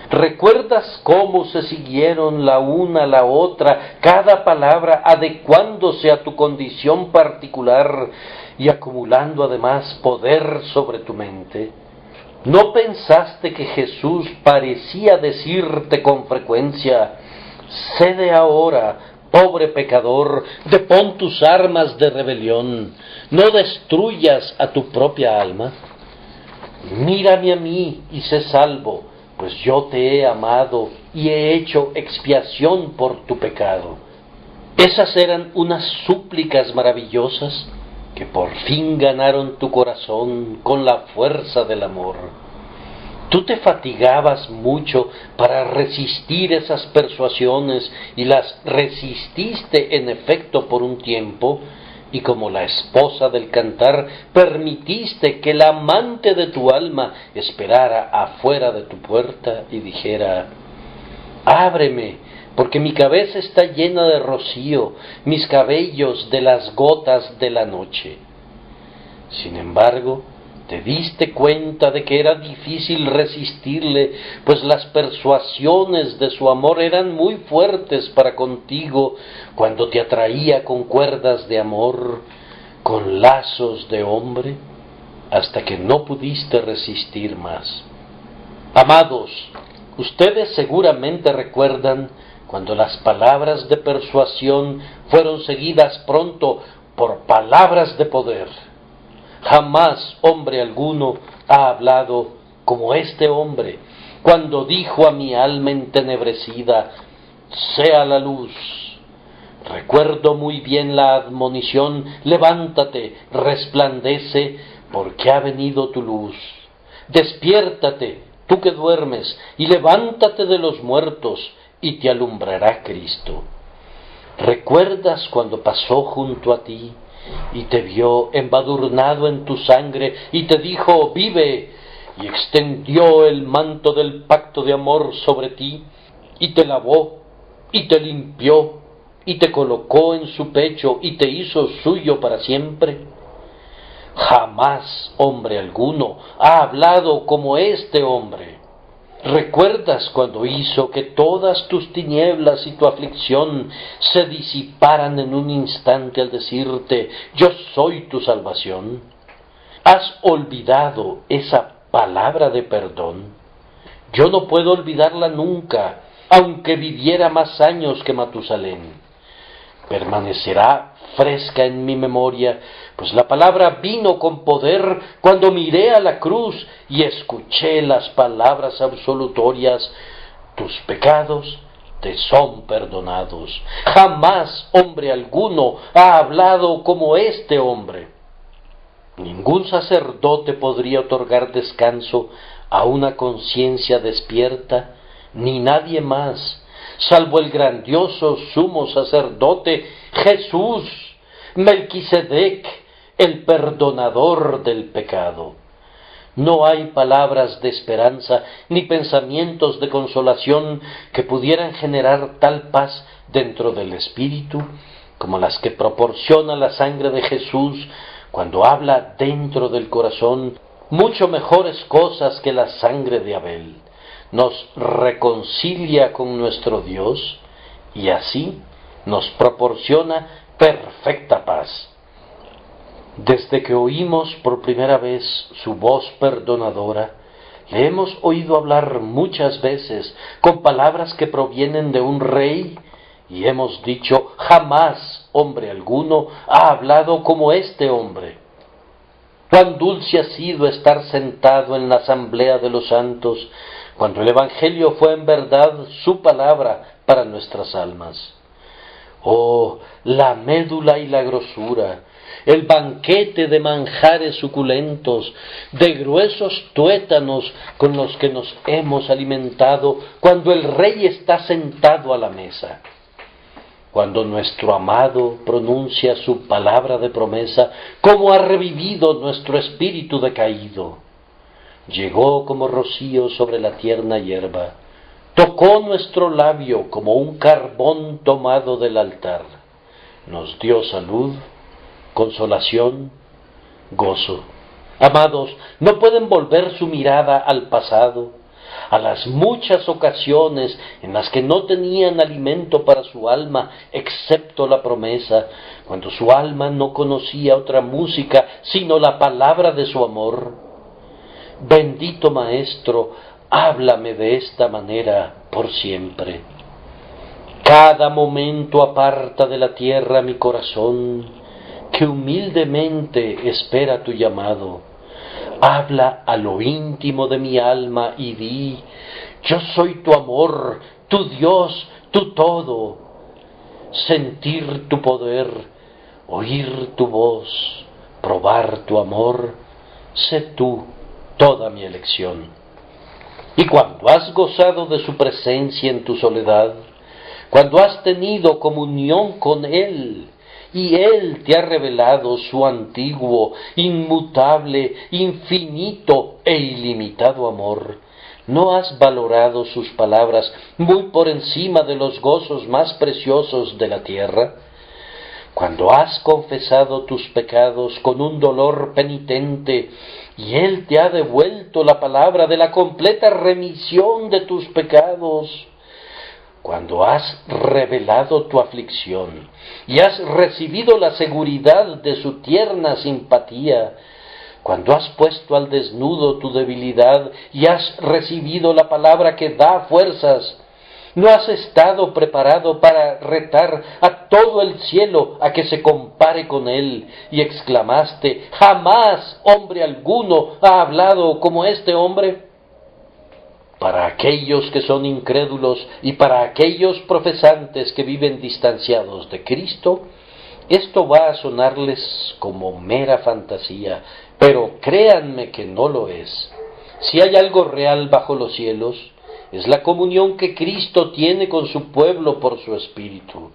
¿Recuerdas cómo se siguieron la una a la otra, cada palabra adecuándose a tu condición particular y acumulando además poder sobre tu mente? ¿No pensaste que Jesús parecía decirte con frecuencia: cede ahora, pobre pecador, depón tus armas de rebelión, no destruyas a tu propia alma? Mírame a mí y sé salvo, pues yo te he amado y he hecho expiación por tu pecado. Esas eran unas súplicas maravillosas que por fin ganaron tu corazón con la fuerza del amor. Tú te fatigabas mucho para resistir esas persuasiones y las resististe en efecto por un tiempo, y como la esposa del cantar permitiste que el amante de tu alma esperara afuera de tu puerta y dijera: ábreme, porque mi cabeza está llena de rocío, mis cabellos de las gotas de la noche. Sin embargo, te diste cuenta de que era difícil resistirle, pues las persuasiones de su amor eran muy fuertes para contigo cuando te atraía con cuerdas de amor, con lazos de hombre, hasta que no pudiste resistir más. Amados, ustedes seguramente recuerdan cuando las palabras de persuasión fueron seguidas pronto por palabras de poder. Jamás hombre alguno ha hablado como este hombre, cuando dijo a mi alma entenebrecida, sea la luz. Recuerdo muy bien la admonición, levántate, resplandece, porque ha venido tu luz. Despiértate, tú que duermes, y levántate de los muertos, y te alumbrará Cristo. ¿Recuerdas cuando pasó junto a ti, y te vio embadurnado en tu sangre, y te dijo, vive, y extendió el manto del pacto de amor sobre ti, y te lavó, y te limpió, y te colocó en su pecho, y te hizo suyo para siempre? Jamás hombre alguno ha hablado como este hombre. ¿Recuerdas cuando hizo que todas tus tinieblas y tu aflicción se disiparan en un instante al decirte, yo soy tu salvación? ¿Has olvidado esa palabra de perdón? Yo no puedo olvidarla nunca, aunque viviera más años que Matusalén. Permanecerá fresca en mi memoria, pues la palabra vino con poder cuando miré a la cruz y escuché las palabras absolutorias, tus pecados te son perdonados. Jamás hombre alguno ha hablado como este hombre. Ningún sacerdote podría otorgar descanso a una conciencia despierta, ni nadie más, salvo el grandioso sumo sacerdote Jesús, Melquisedec, el perdonador del pecado. No hay palabras de esperanza ni pensamientos de consolación que pudieran generar tal paz dentro del espíritu como las que proporciona la sangre de Jesús cuando habla dentro del corazón mucho mejores cosas que la sangre de Abel. Nos reconcilia con nuestro Dios y así nos proporciona perfecta paz. Desde que oímos por primera vez su voz perdonadora, le hemos oído hablar muchas veces con palabras que provienen de un rey y hemos dicho, jamás hombre alguno ha hablado como este hombre. Cuán dulce ha sido estar sentado en la asamblea de los santos, cuando el Evangelio fue en verdad su palabra para nuestras almas. Oh, la médula y la grosura, el banquete de manjares suculentos, de gruesos tuétanos con los que nos hemos alimentado cuando el Rey está sentado a la mesa. Cuando nuestro amado pronuncia su palabra de promesa, cómo ha revivido nuestro espíritu decaído. Llegó como rocío sobre la tierna hierba, tocó nuestro labio como un carbón tomado del altar, nos dio salud, consolación, gozo. Amados, no pueden volver su mirada al pasado, a las muchas ocasiones en las que no tenían alimento para su alma, excepto la promesa, cuando su alma no conocía otra música sino la palabra de su amor. Bendito Maestro, háblame de esta manera por siempre. Cada momento aparta de la tierra mi corazón, que humildemente espera tu llamado. Habla a lo íntimo de mi alma y di, yo soy tu amor, tu Dios, tu todo. Sentir tu poder, oír tu voz, probar tu amor, sé tú toda mi elección. Y cuando has gozado de su presencia en tu soledad, cuando has tenido comunión con Él, y Él te ha revelado su antiguo, inmutable, infinito e ilimitado amor, ¿no has valorado sus palabras muy por encima de los gozos más preciosos de la tierra? Cuando has confesado tus pecados con un dolor penitente, y Él te ha devuelto la palabra de la completa remisión de tus pecados, cuando has revelado tu aflicción y has recibido la seguridad de su tierna simpatía, cuando has puesto al desnudo tu debilidad y has recibido la palabra que da fuerzas, ¿No has estado preparado para retar a todo el cielo a que se compare con él? Y exclamaste, jamás hombre alguno ha hablado como este hombre. Para aquellos que son incrédulos y para aquellos profesantes que viven distanciados de Cristo, esto va a sonarles como mera fantasía, pero créanme que no lo es. Si hay algo real bajo los cielos, es la comunión que Cristo tiene con su pueblo por su Espíritu.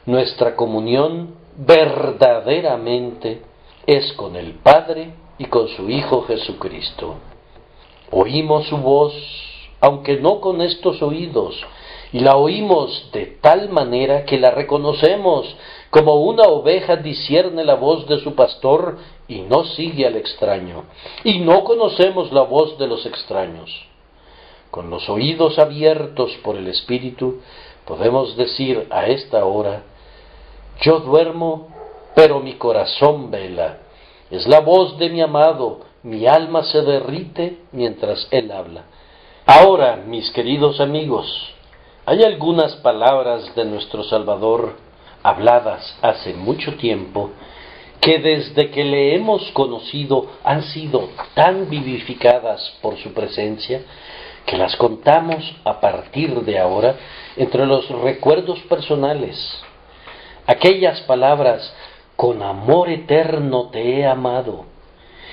Nuestra comunión verdaderamente es con el Padre y con su Hijo Jesucristo. Oímos su voz, aunque no con estos oídos, y la oímos de tal manera que la reconocemos, como una oveja discierne la voz de su pastor y no sigue al extraño, y no conocemos la voz de los extraños. Con los oídos abiertos por el Espíritu, podemos decir a esta hora, yo duermo, pero mi corazón vela. Es la voz de mi amado, mi alma se derrite mientras él habla. Ahora, mis queridos amigos, hay algunas palabras de nuestro Salvador, habladas hace mucho tiempo, que desde que le hemos conocido han sido tan vivificadas por su presencia, que las contamos a partir de ahora entre los recuerdos personales. Aquellas palabras, con amor eterno te he amado.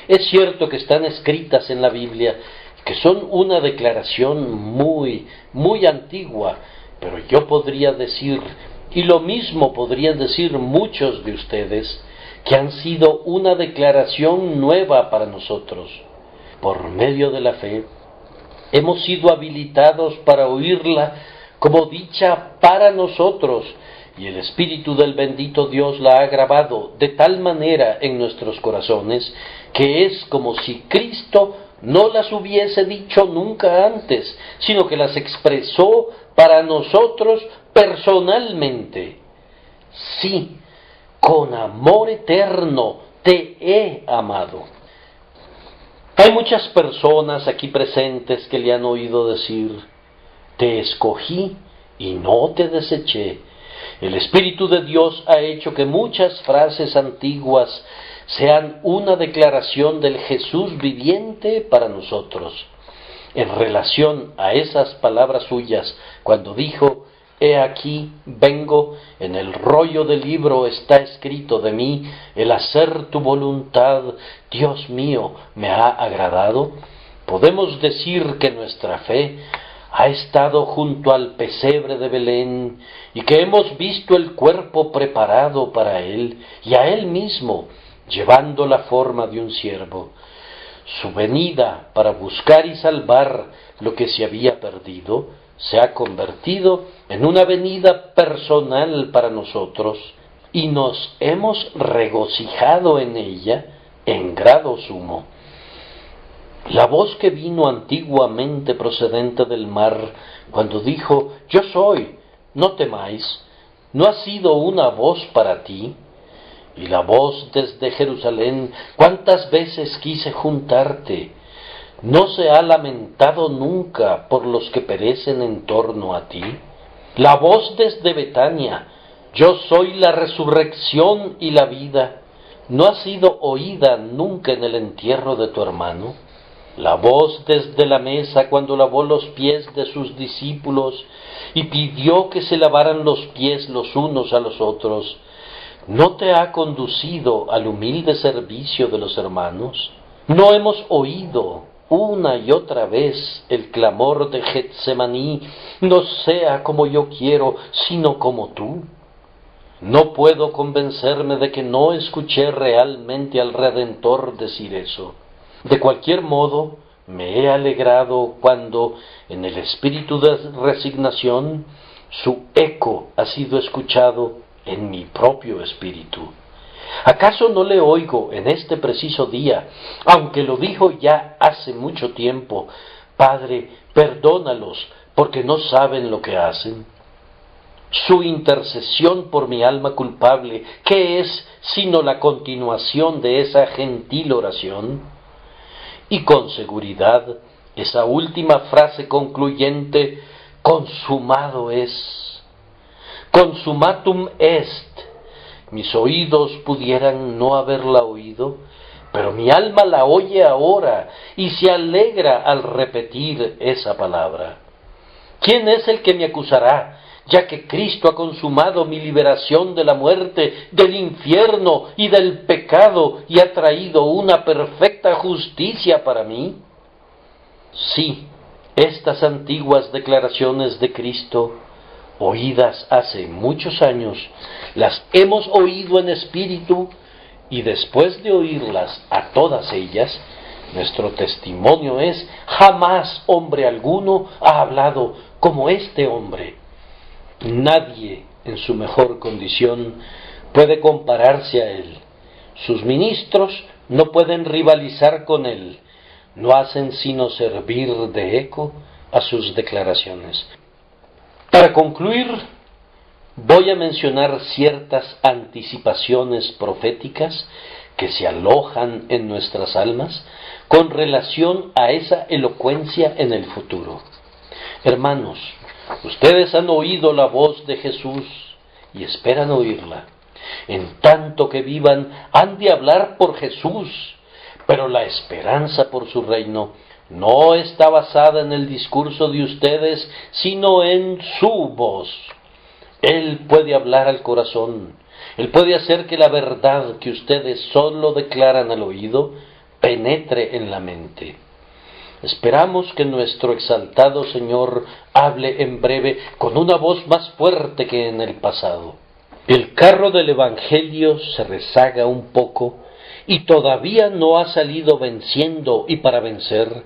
Es cierto que están escritas en la Biblia, que son una declaración muy antigua, pero yo podría decir, y lo mismo podrían decir muchos de ustedes, que han sido una declaración nueva para nosotros. Por medio de la fe, hemos sido habilitados para oírla como dicha para nosotros, y el Espíritu del bendito Dios la ha grabado de tal manera en nuestros corazones, que es como si Cristo no las hubiese dicho nunca antes, sino que las expresó para nosotros personalmente. Sí, con amor eterno te he amado. Hay muchas personas aquí presentes que le han oído decir, te escogí y no te deseché. El Espíritu de Dios ha hecho que muchas frases antiguas sean una declaración del Jesús viviente para nosotros. En relación a esas palabras suyas, cuando dijo, he aquí, vengo, en el rollo del libro está escrito de mí, el hacer tu voluntad, Dios mío, me ha agradado, podemos decir que nuestra fe ha estado junto al pesebre de Belén, y que hemos visto el cuerpo preparado para él, y a él mismo, llevando la forma de un siervo. Su venida para buscar y salvar lo que se había perdido, se ha convertido en una venida personal para nosotros, y nos hemos regocijado en ella en grado sumo. La voz que vino antiguamente procedente del mar, cuando dijo, yo soy, no temáis, ¿no ha sido una voz para ti? Y la voz desde Jerusalén, ¿cuántas veces quise juntarte? ¿No se ha lamentado nunca por los que perecen en torno a ti? La voz desde Betania, yo soy la resurrección y la vida, ¿no ha sido oída nunca en el entierro de tu hermano? La voz desde la mesa cuando lavó los pies de sus discípulos y pidió que se lavaran los pies los unos a los otros, ¿no te ha conducido al humilde servicio de los hermanos? ¿No hemos oído una y otra vez el clamor de Getsemaní, no sea como yo quiero, sino como tú? No puedo convencerme de que no escuché realmente al Redentor decir eso. De cualquier modo, me he alegrado cuando, en el espíritu de resignación, su eco ha sido escuchado en mi propio espíritu. ¿Acaso no le oigo en este preciso día, aunque lo dijo ya hace mucho tiempo, Padre, perdónalos, porque no saben lo que hacen? Su intercesión por mi alma culpable, ¿qué es sino la continuación de esa gentil oración? Y con seguridad, esa última frase concluyente, consumado es, consumatum est. Mis oídos pudieran no haberla oído, pero mi alma la oye ahora y se alegra al repetir esa palabra. ¿Quién es el que me acusará, ya que Cristo ha consumado mi liberación de la muerte, del infierno y del pecado, y ha traído una perfecta justicia para mí? Sí, estas antiguas declaraciones de Cristo, oídas hace muchos años, las hemos oído en espíritu, y después de oírlas a todas ellas, nuestro testimonio es: jamás hombre alguno ha hablado como este hombre. Nadie en su mejor condición puede compararse a él. Sus ministros no pueden rivalizar con él. No hacen sino servir de eco a sus declaraciones. Para concluir, voy a mencionar ciertas anticipaciones proféticas que se alojan en nuestras almas con relación a esa elocuencia en el futuro. Hermanos, ustedes han oído la voz de Jesús y esperan oírla. En tanto que vivan, han de hablar por Jesús, pero la esperanza por su reino no está basada en el discurso de ustedes, sino en su voz. Él puede hablar al corazón. Él puede hacer que la verdad que ustedes solo declaran al oído penetre en la mente. Esperamos que nuestro exaltado Señor hable en breve con una voz más fuerte que en el pasado. El carro del Evangelio se rezaga un poco y todavía no ha salido venciendo y para vencer,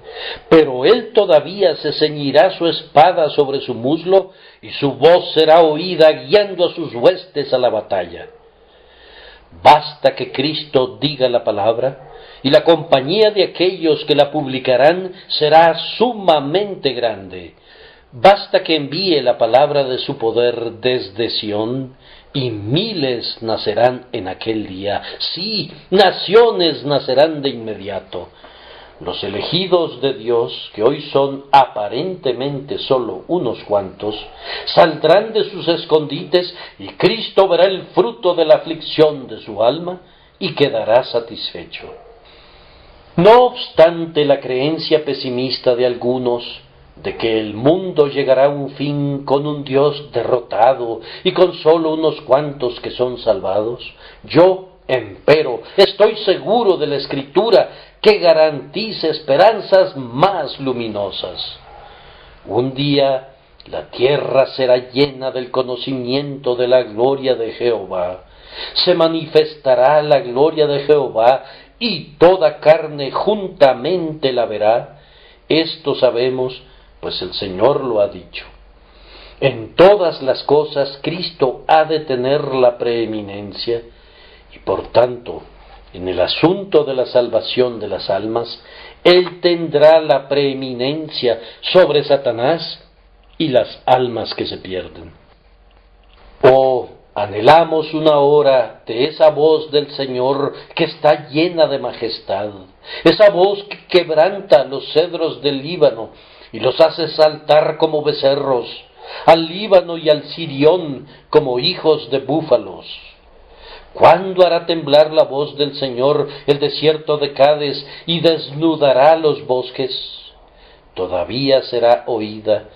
pero él todavía se ceñirá su espada sobre su muslo y su voz será oída guiando a sus huestes a la batalla. Basta que Cristo diga la palabra, y la compañía de aquellos que la publicarán será sumamente grande. Basta que envíe la palabra de su poder desde Sión, y miles nacerán en aquel día. Sí, naciones nacerán de inmediato. Los elegidos de Dios, que hoy son aparentemente solo unos cuantos, saldrán de sus escondites y Cristo verá el fruto de la aflicción de su alma y quedará satisfecho. No obstante la creencia pesimista de algunos de que el mundo llegará a un fin con un Dios derrotado y con solo unos cuantos que son salvados, yo, empero, estoy seguro de la Escritura que garantiza esperanzas más luminosas. Un día la tierra será llena del conocimiento de la gloria de Jehová. Se manifestará la gloria de Jehová y toda carne juntamente la verá. Esto sabemos, pues el Señor lo ha dicho. En todas las cosas Cristo ha de tener la preeminencia y por tanto, en el asunto de la salvación de las almas, Él tendrá la preeminencia sobre Satanás y las almas que se pierden. Oh, anhelamos una hora de esa voz del Señor que está llena de majestad, esa voz que quebranta los cedros del Líbano y los hace saltar como becerros, al Líbano y al Sirión como hijos de búfalos. ¿Cuándo hará temblar la voz del Señor el desierto de Cades y desnudará los bosques? Todavía será oída,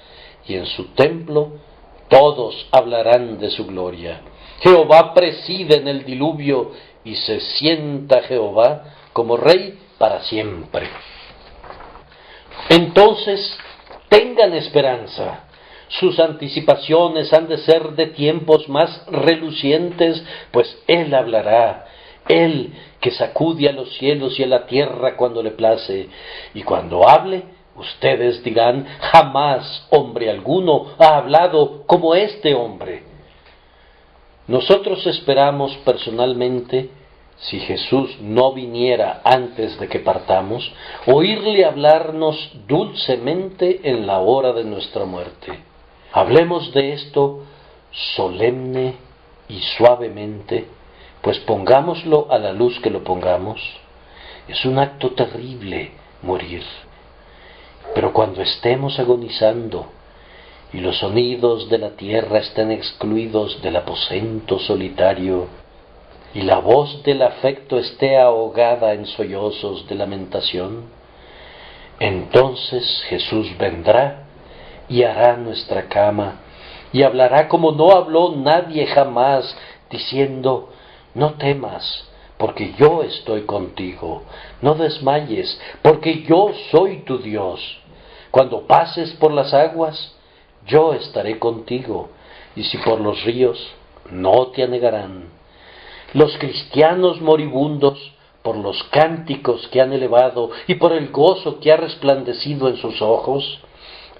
y en su templo todos hablarán de su gloria. Jehová preside en el diluvio, y se sienta Jehová como Rey para siempre. Entonces, tengan esperanza. Sus anticipaciones han de ser de tiempos más relucientes, pues Él hablará, Él que sacude a los cielos y a la tierra cuando le place, y cuando hable, ustedes dirán: jamás hombre alguno ha hablado como este hombre. Nosotros esperamos personalmente, si Jesús no viniera antes de que partamos, oírle hablarnos dulcemente en la hora de nuestra muerte. Hablemos de esto solemne y suavemente, pues pongámoslo a la luz que lo pongamos. Es un acto terrible morir, pero cuando estemos agonizando, y los sonidos de la tierra estén excluidos del aposento solitario, y la voz del afecto esté ahogada en sollozos de lamentación, entonces Jesús vendrá y hará nuestra cama, y hablará como no habló nadie jamás, diciendo: no temas, porque yo estoy contigo, no desmayes, porque yo soy tu Dios. Cuando pases por las aguas, yo estaré contigo, y si por los ríos, no te anegarán. Los cristianos moribundos, por los cánticos que han elevado y por el gozo que ha resplandecido en sus ojos,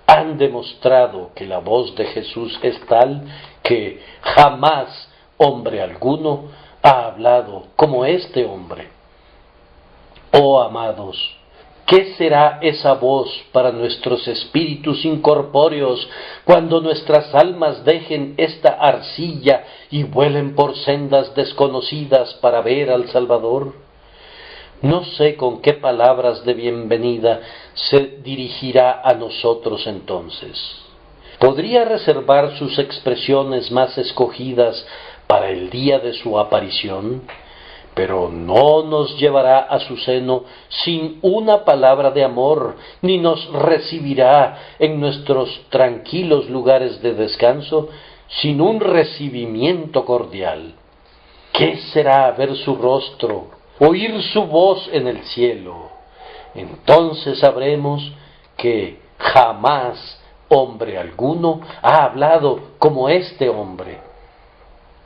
han demostrado que la voz de Jesús es tal que jamás hombre alguno ha hablado como este hombre. Oh amados, ¿qué será esa voz para nuestros espíritus incorpóreos cuando nuestras almas dejen esta arcilla y vuelen por sendas desconocidas para ver al Salvador? No sé con qué palabras de bienvenida se dirigirá a nosotros entonces. Podría reservar sus expresiones más escogidas para el día de su aparición, pero no nos llevará a su seno sin una palabra de amor, ni nos recibirá en nuestros tranquilos lugares de descanso sin un recibimiento cordial. ¿Qué será ver su rostro, oír su voz en el cielo? Entonces sabremos que jamás hombre alguno ha hablado como este hombre.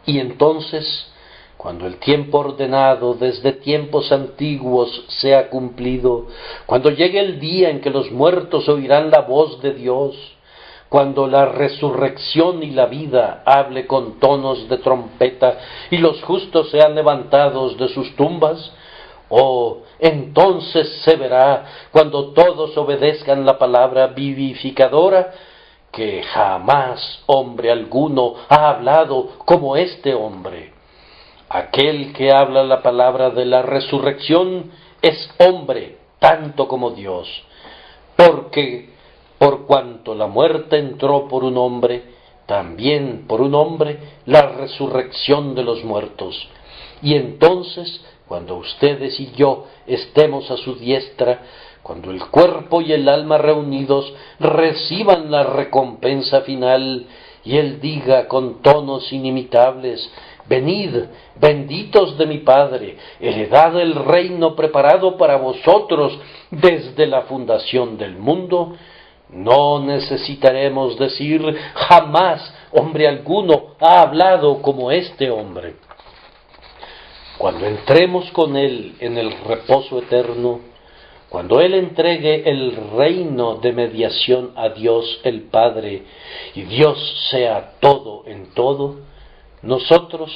Y entonces, cuando el tiempo ordenado desde tiempos antiguos sea cumplido, cuando llegue el día en que los muertos oirán la voz de Dios, cuando la resurrección y la vida hable con tonos de trompeta y los justos sean levantados de sus tumbas, entonces se verá, cuando todos obedezcan la palabra vivificadora, que jamás hombre alguno ha hablado como este hombre. Aquel que habla la palabra de la resurrección es hombre tanto como Dios, porque por cuanto la muerte entró por un hombre, también por un hombre la resurrección de los muertos. Y entonces, cuando ustedes y yo estemos a su diestra, cuando el cuerpo y el alma reunidos reciban la recompensa final, y Él diga con tonos inimitables: venid, benditos de mi Padre, heredad el reino preparado para vosotros desde la fundación del mundo, no necesitaremos decir: jamás hombre alguno ha hablado como este hombre. Cuando entremos con Él en el reposo eterno, cuando Él entregue el reino de mediación a Dios el Padre, y Dios sea todo en todo, nosotros,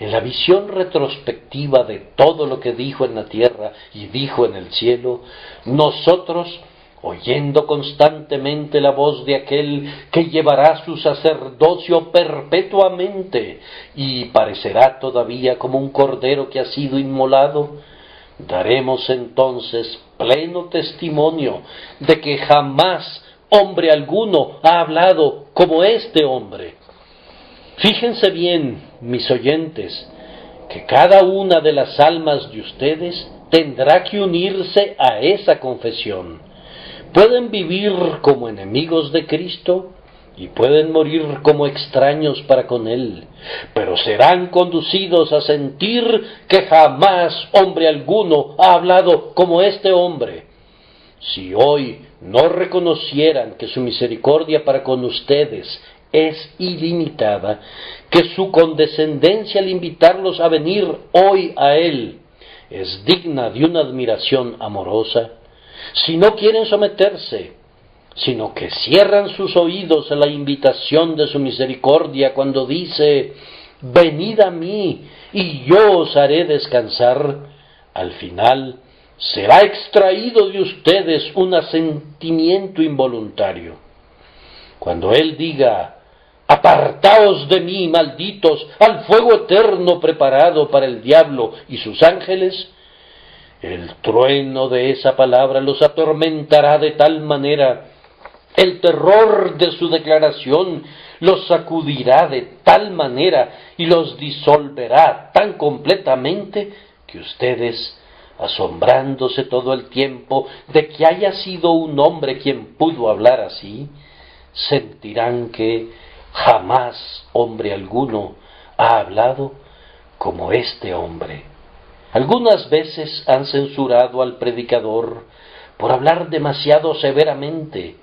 en la visión retrospectiva de todo lo que dijo en la tierra y dijo en el cielo, nosotros, oyendo constantemente la voz de aquel que llevará su sacerdocio perpetuamente y parecerá todavía como un cordero que ha sido inmolado, daremos entonces pleno testimonio de que jamás hombre alguno ha hablado como este hombre. Fíjense bien, mis oyentes, que cada una de las almas de ustedes tendrá que unirse a esa confesión. Pueden vivir como enemigos de Cristo y pueden morir como extraños para con Él, pero serán conducidos a sentir que jamás hombre alguno ha hablado como este hombre. Si hoy no reconocieran que su misericordia para con ustedes es ilimitada, que su condescendencia al invitarlos a venir hoy a Él es digna de una admiración amorosa, si no quieren someterse, sino que cierran sus oídos a la invitación de su misericordia cuando dice: venid a mí y yo os haré descansar, al final será extraído de ustedes un asentimiento involuntario. Cuando Él diga: apartaos de mí, malditos, al fuego eterno preparado para el diablo y sus ángeles, el trueno de esa palabra los atormentará de tal manera El terror de su declaración los sacudirá de tal manera y los disolverá tan completamente que ustedes, asombrándose todo el tiempo de que haya sido un hombre quien pudo hablar así, sentirán que jamás hombre alguno ha hablado como este hombre. Algunas veces han censurado al predicador por hablar demasiado severamente,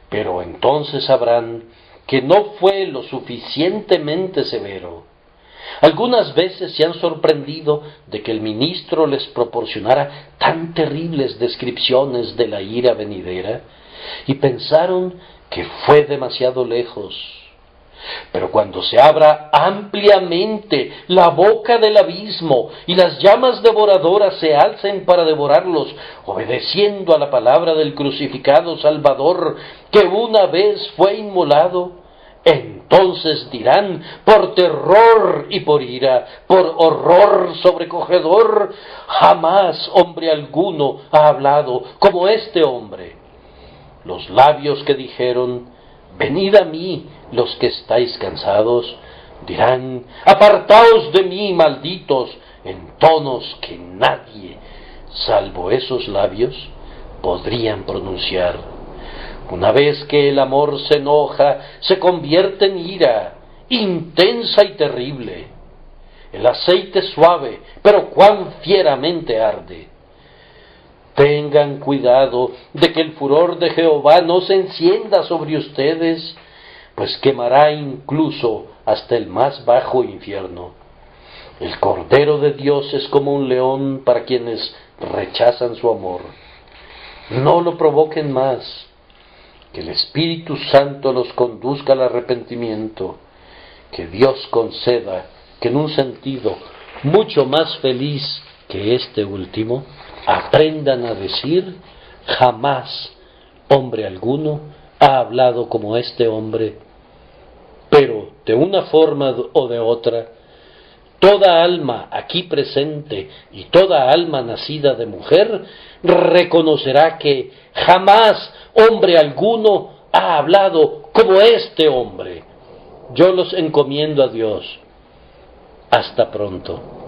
pero entonces sabrán que no fue lo suficientemente severo. Algunas veces se han sorprendido de que el ministro les proporcionara tan terribles descripciones de la ira venidera y pensaron que fue demasiado lejos. Pero cuando se abra ampliamente la boca del abismo y las llamas devoradoras se alcen para devorarlos, obedeciendo a la palabra del crucificado Salvador que una vez fue inmolado, entonces dirán, por terror y por ira, por horror sobrecogedor, jamás hombre alguno ha hablado como este hombre. Los labios que dijeron, venid a mí los que estáis cansados, dirán, apartaos de mí, malditos, en tonos que nadie, salvo esos labios, podrían pronunciar. Una vez que el amor se enoja, se convierte en ira, intensa y terrible. El aceite suave, pero cuán fieramente arde. Tengan cuidado de que el furor de Jehová no se encienda sobre ustedes, pues quemará incluso hasta el más bajo infierno. El Cordero de Dios es como un león para quienes rechazan su amor. No lo provoquen más. Que el Espíritu Santo los conduzca al arrepentimiento. Que Dios conceda que en un sentido mucho más feliz que este último, aprendan a decir, jamás hombre alguno ha hablado como este hombre, pero de una forma o de otra, toda alma aquí presente y toda alma nacida de mujer reconocerá que jamás hombre alguno ha hablado como este hombre. Yo los encomiendo a Dios. Hasta pronto.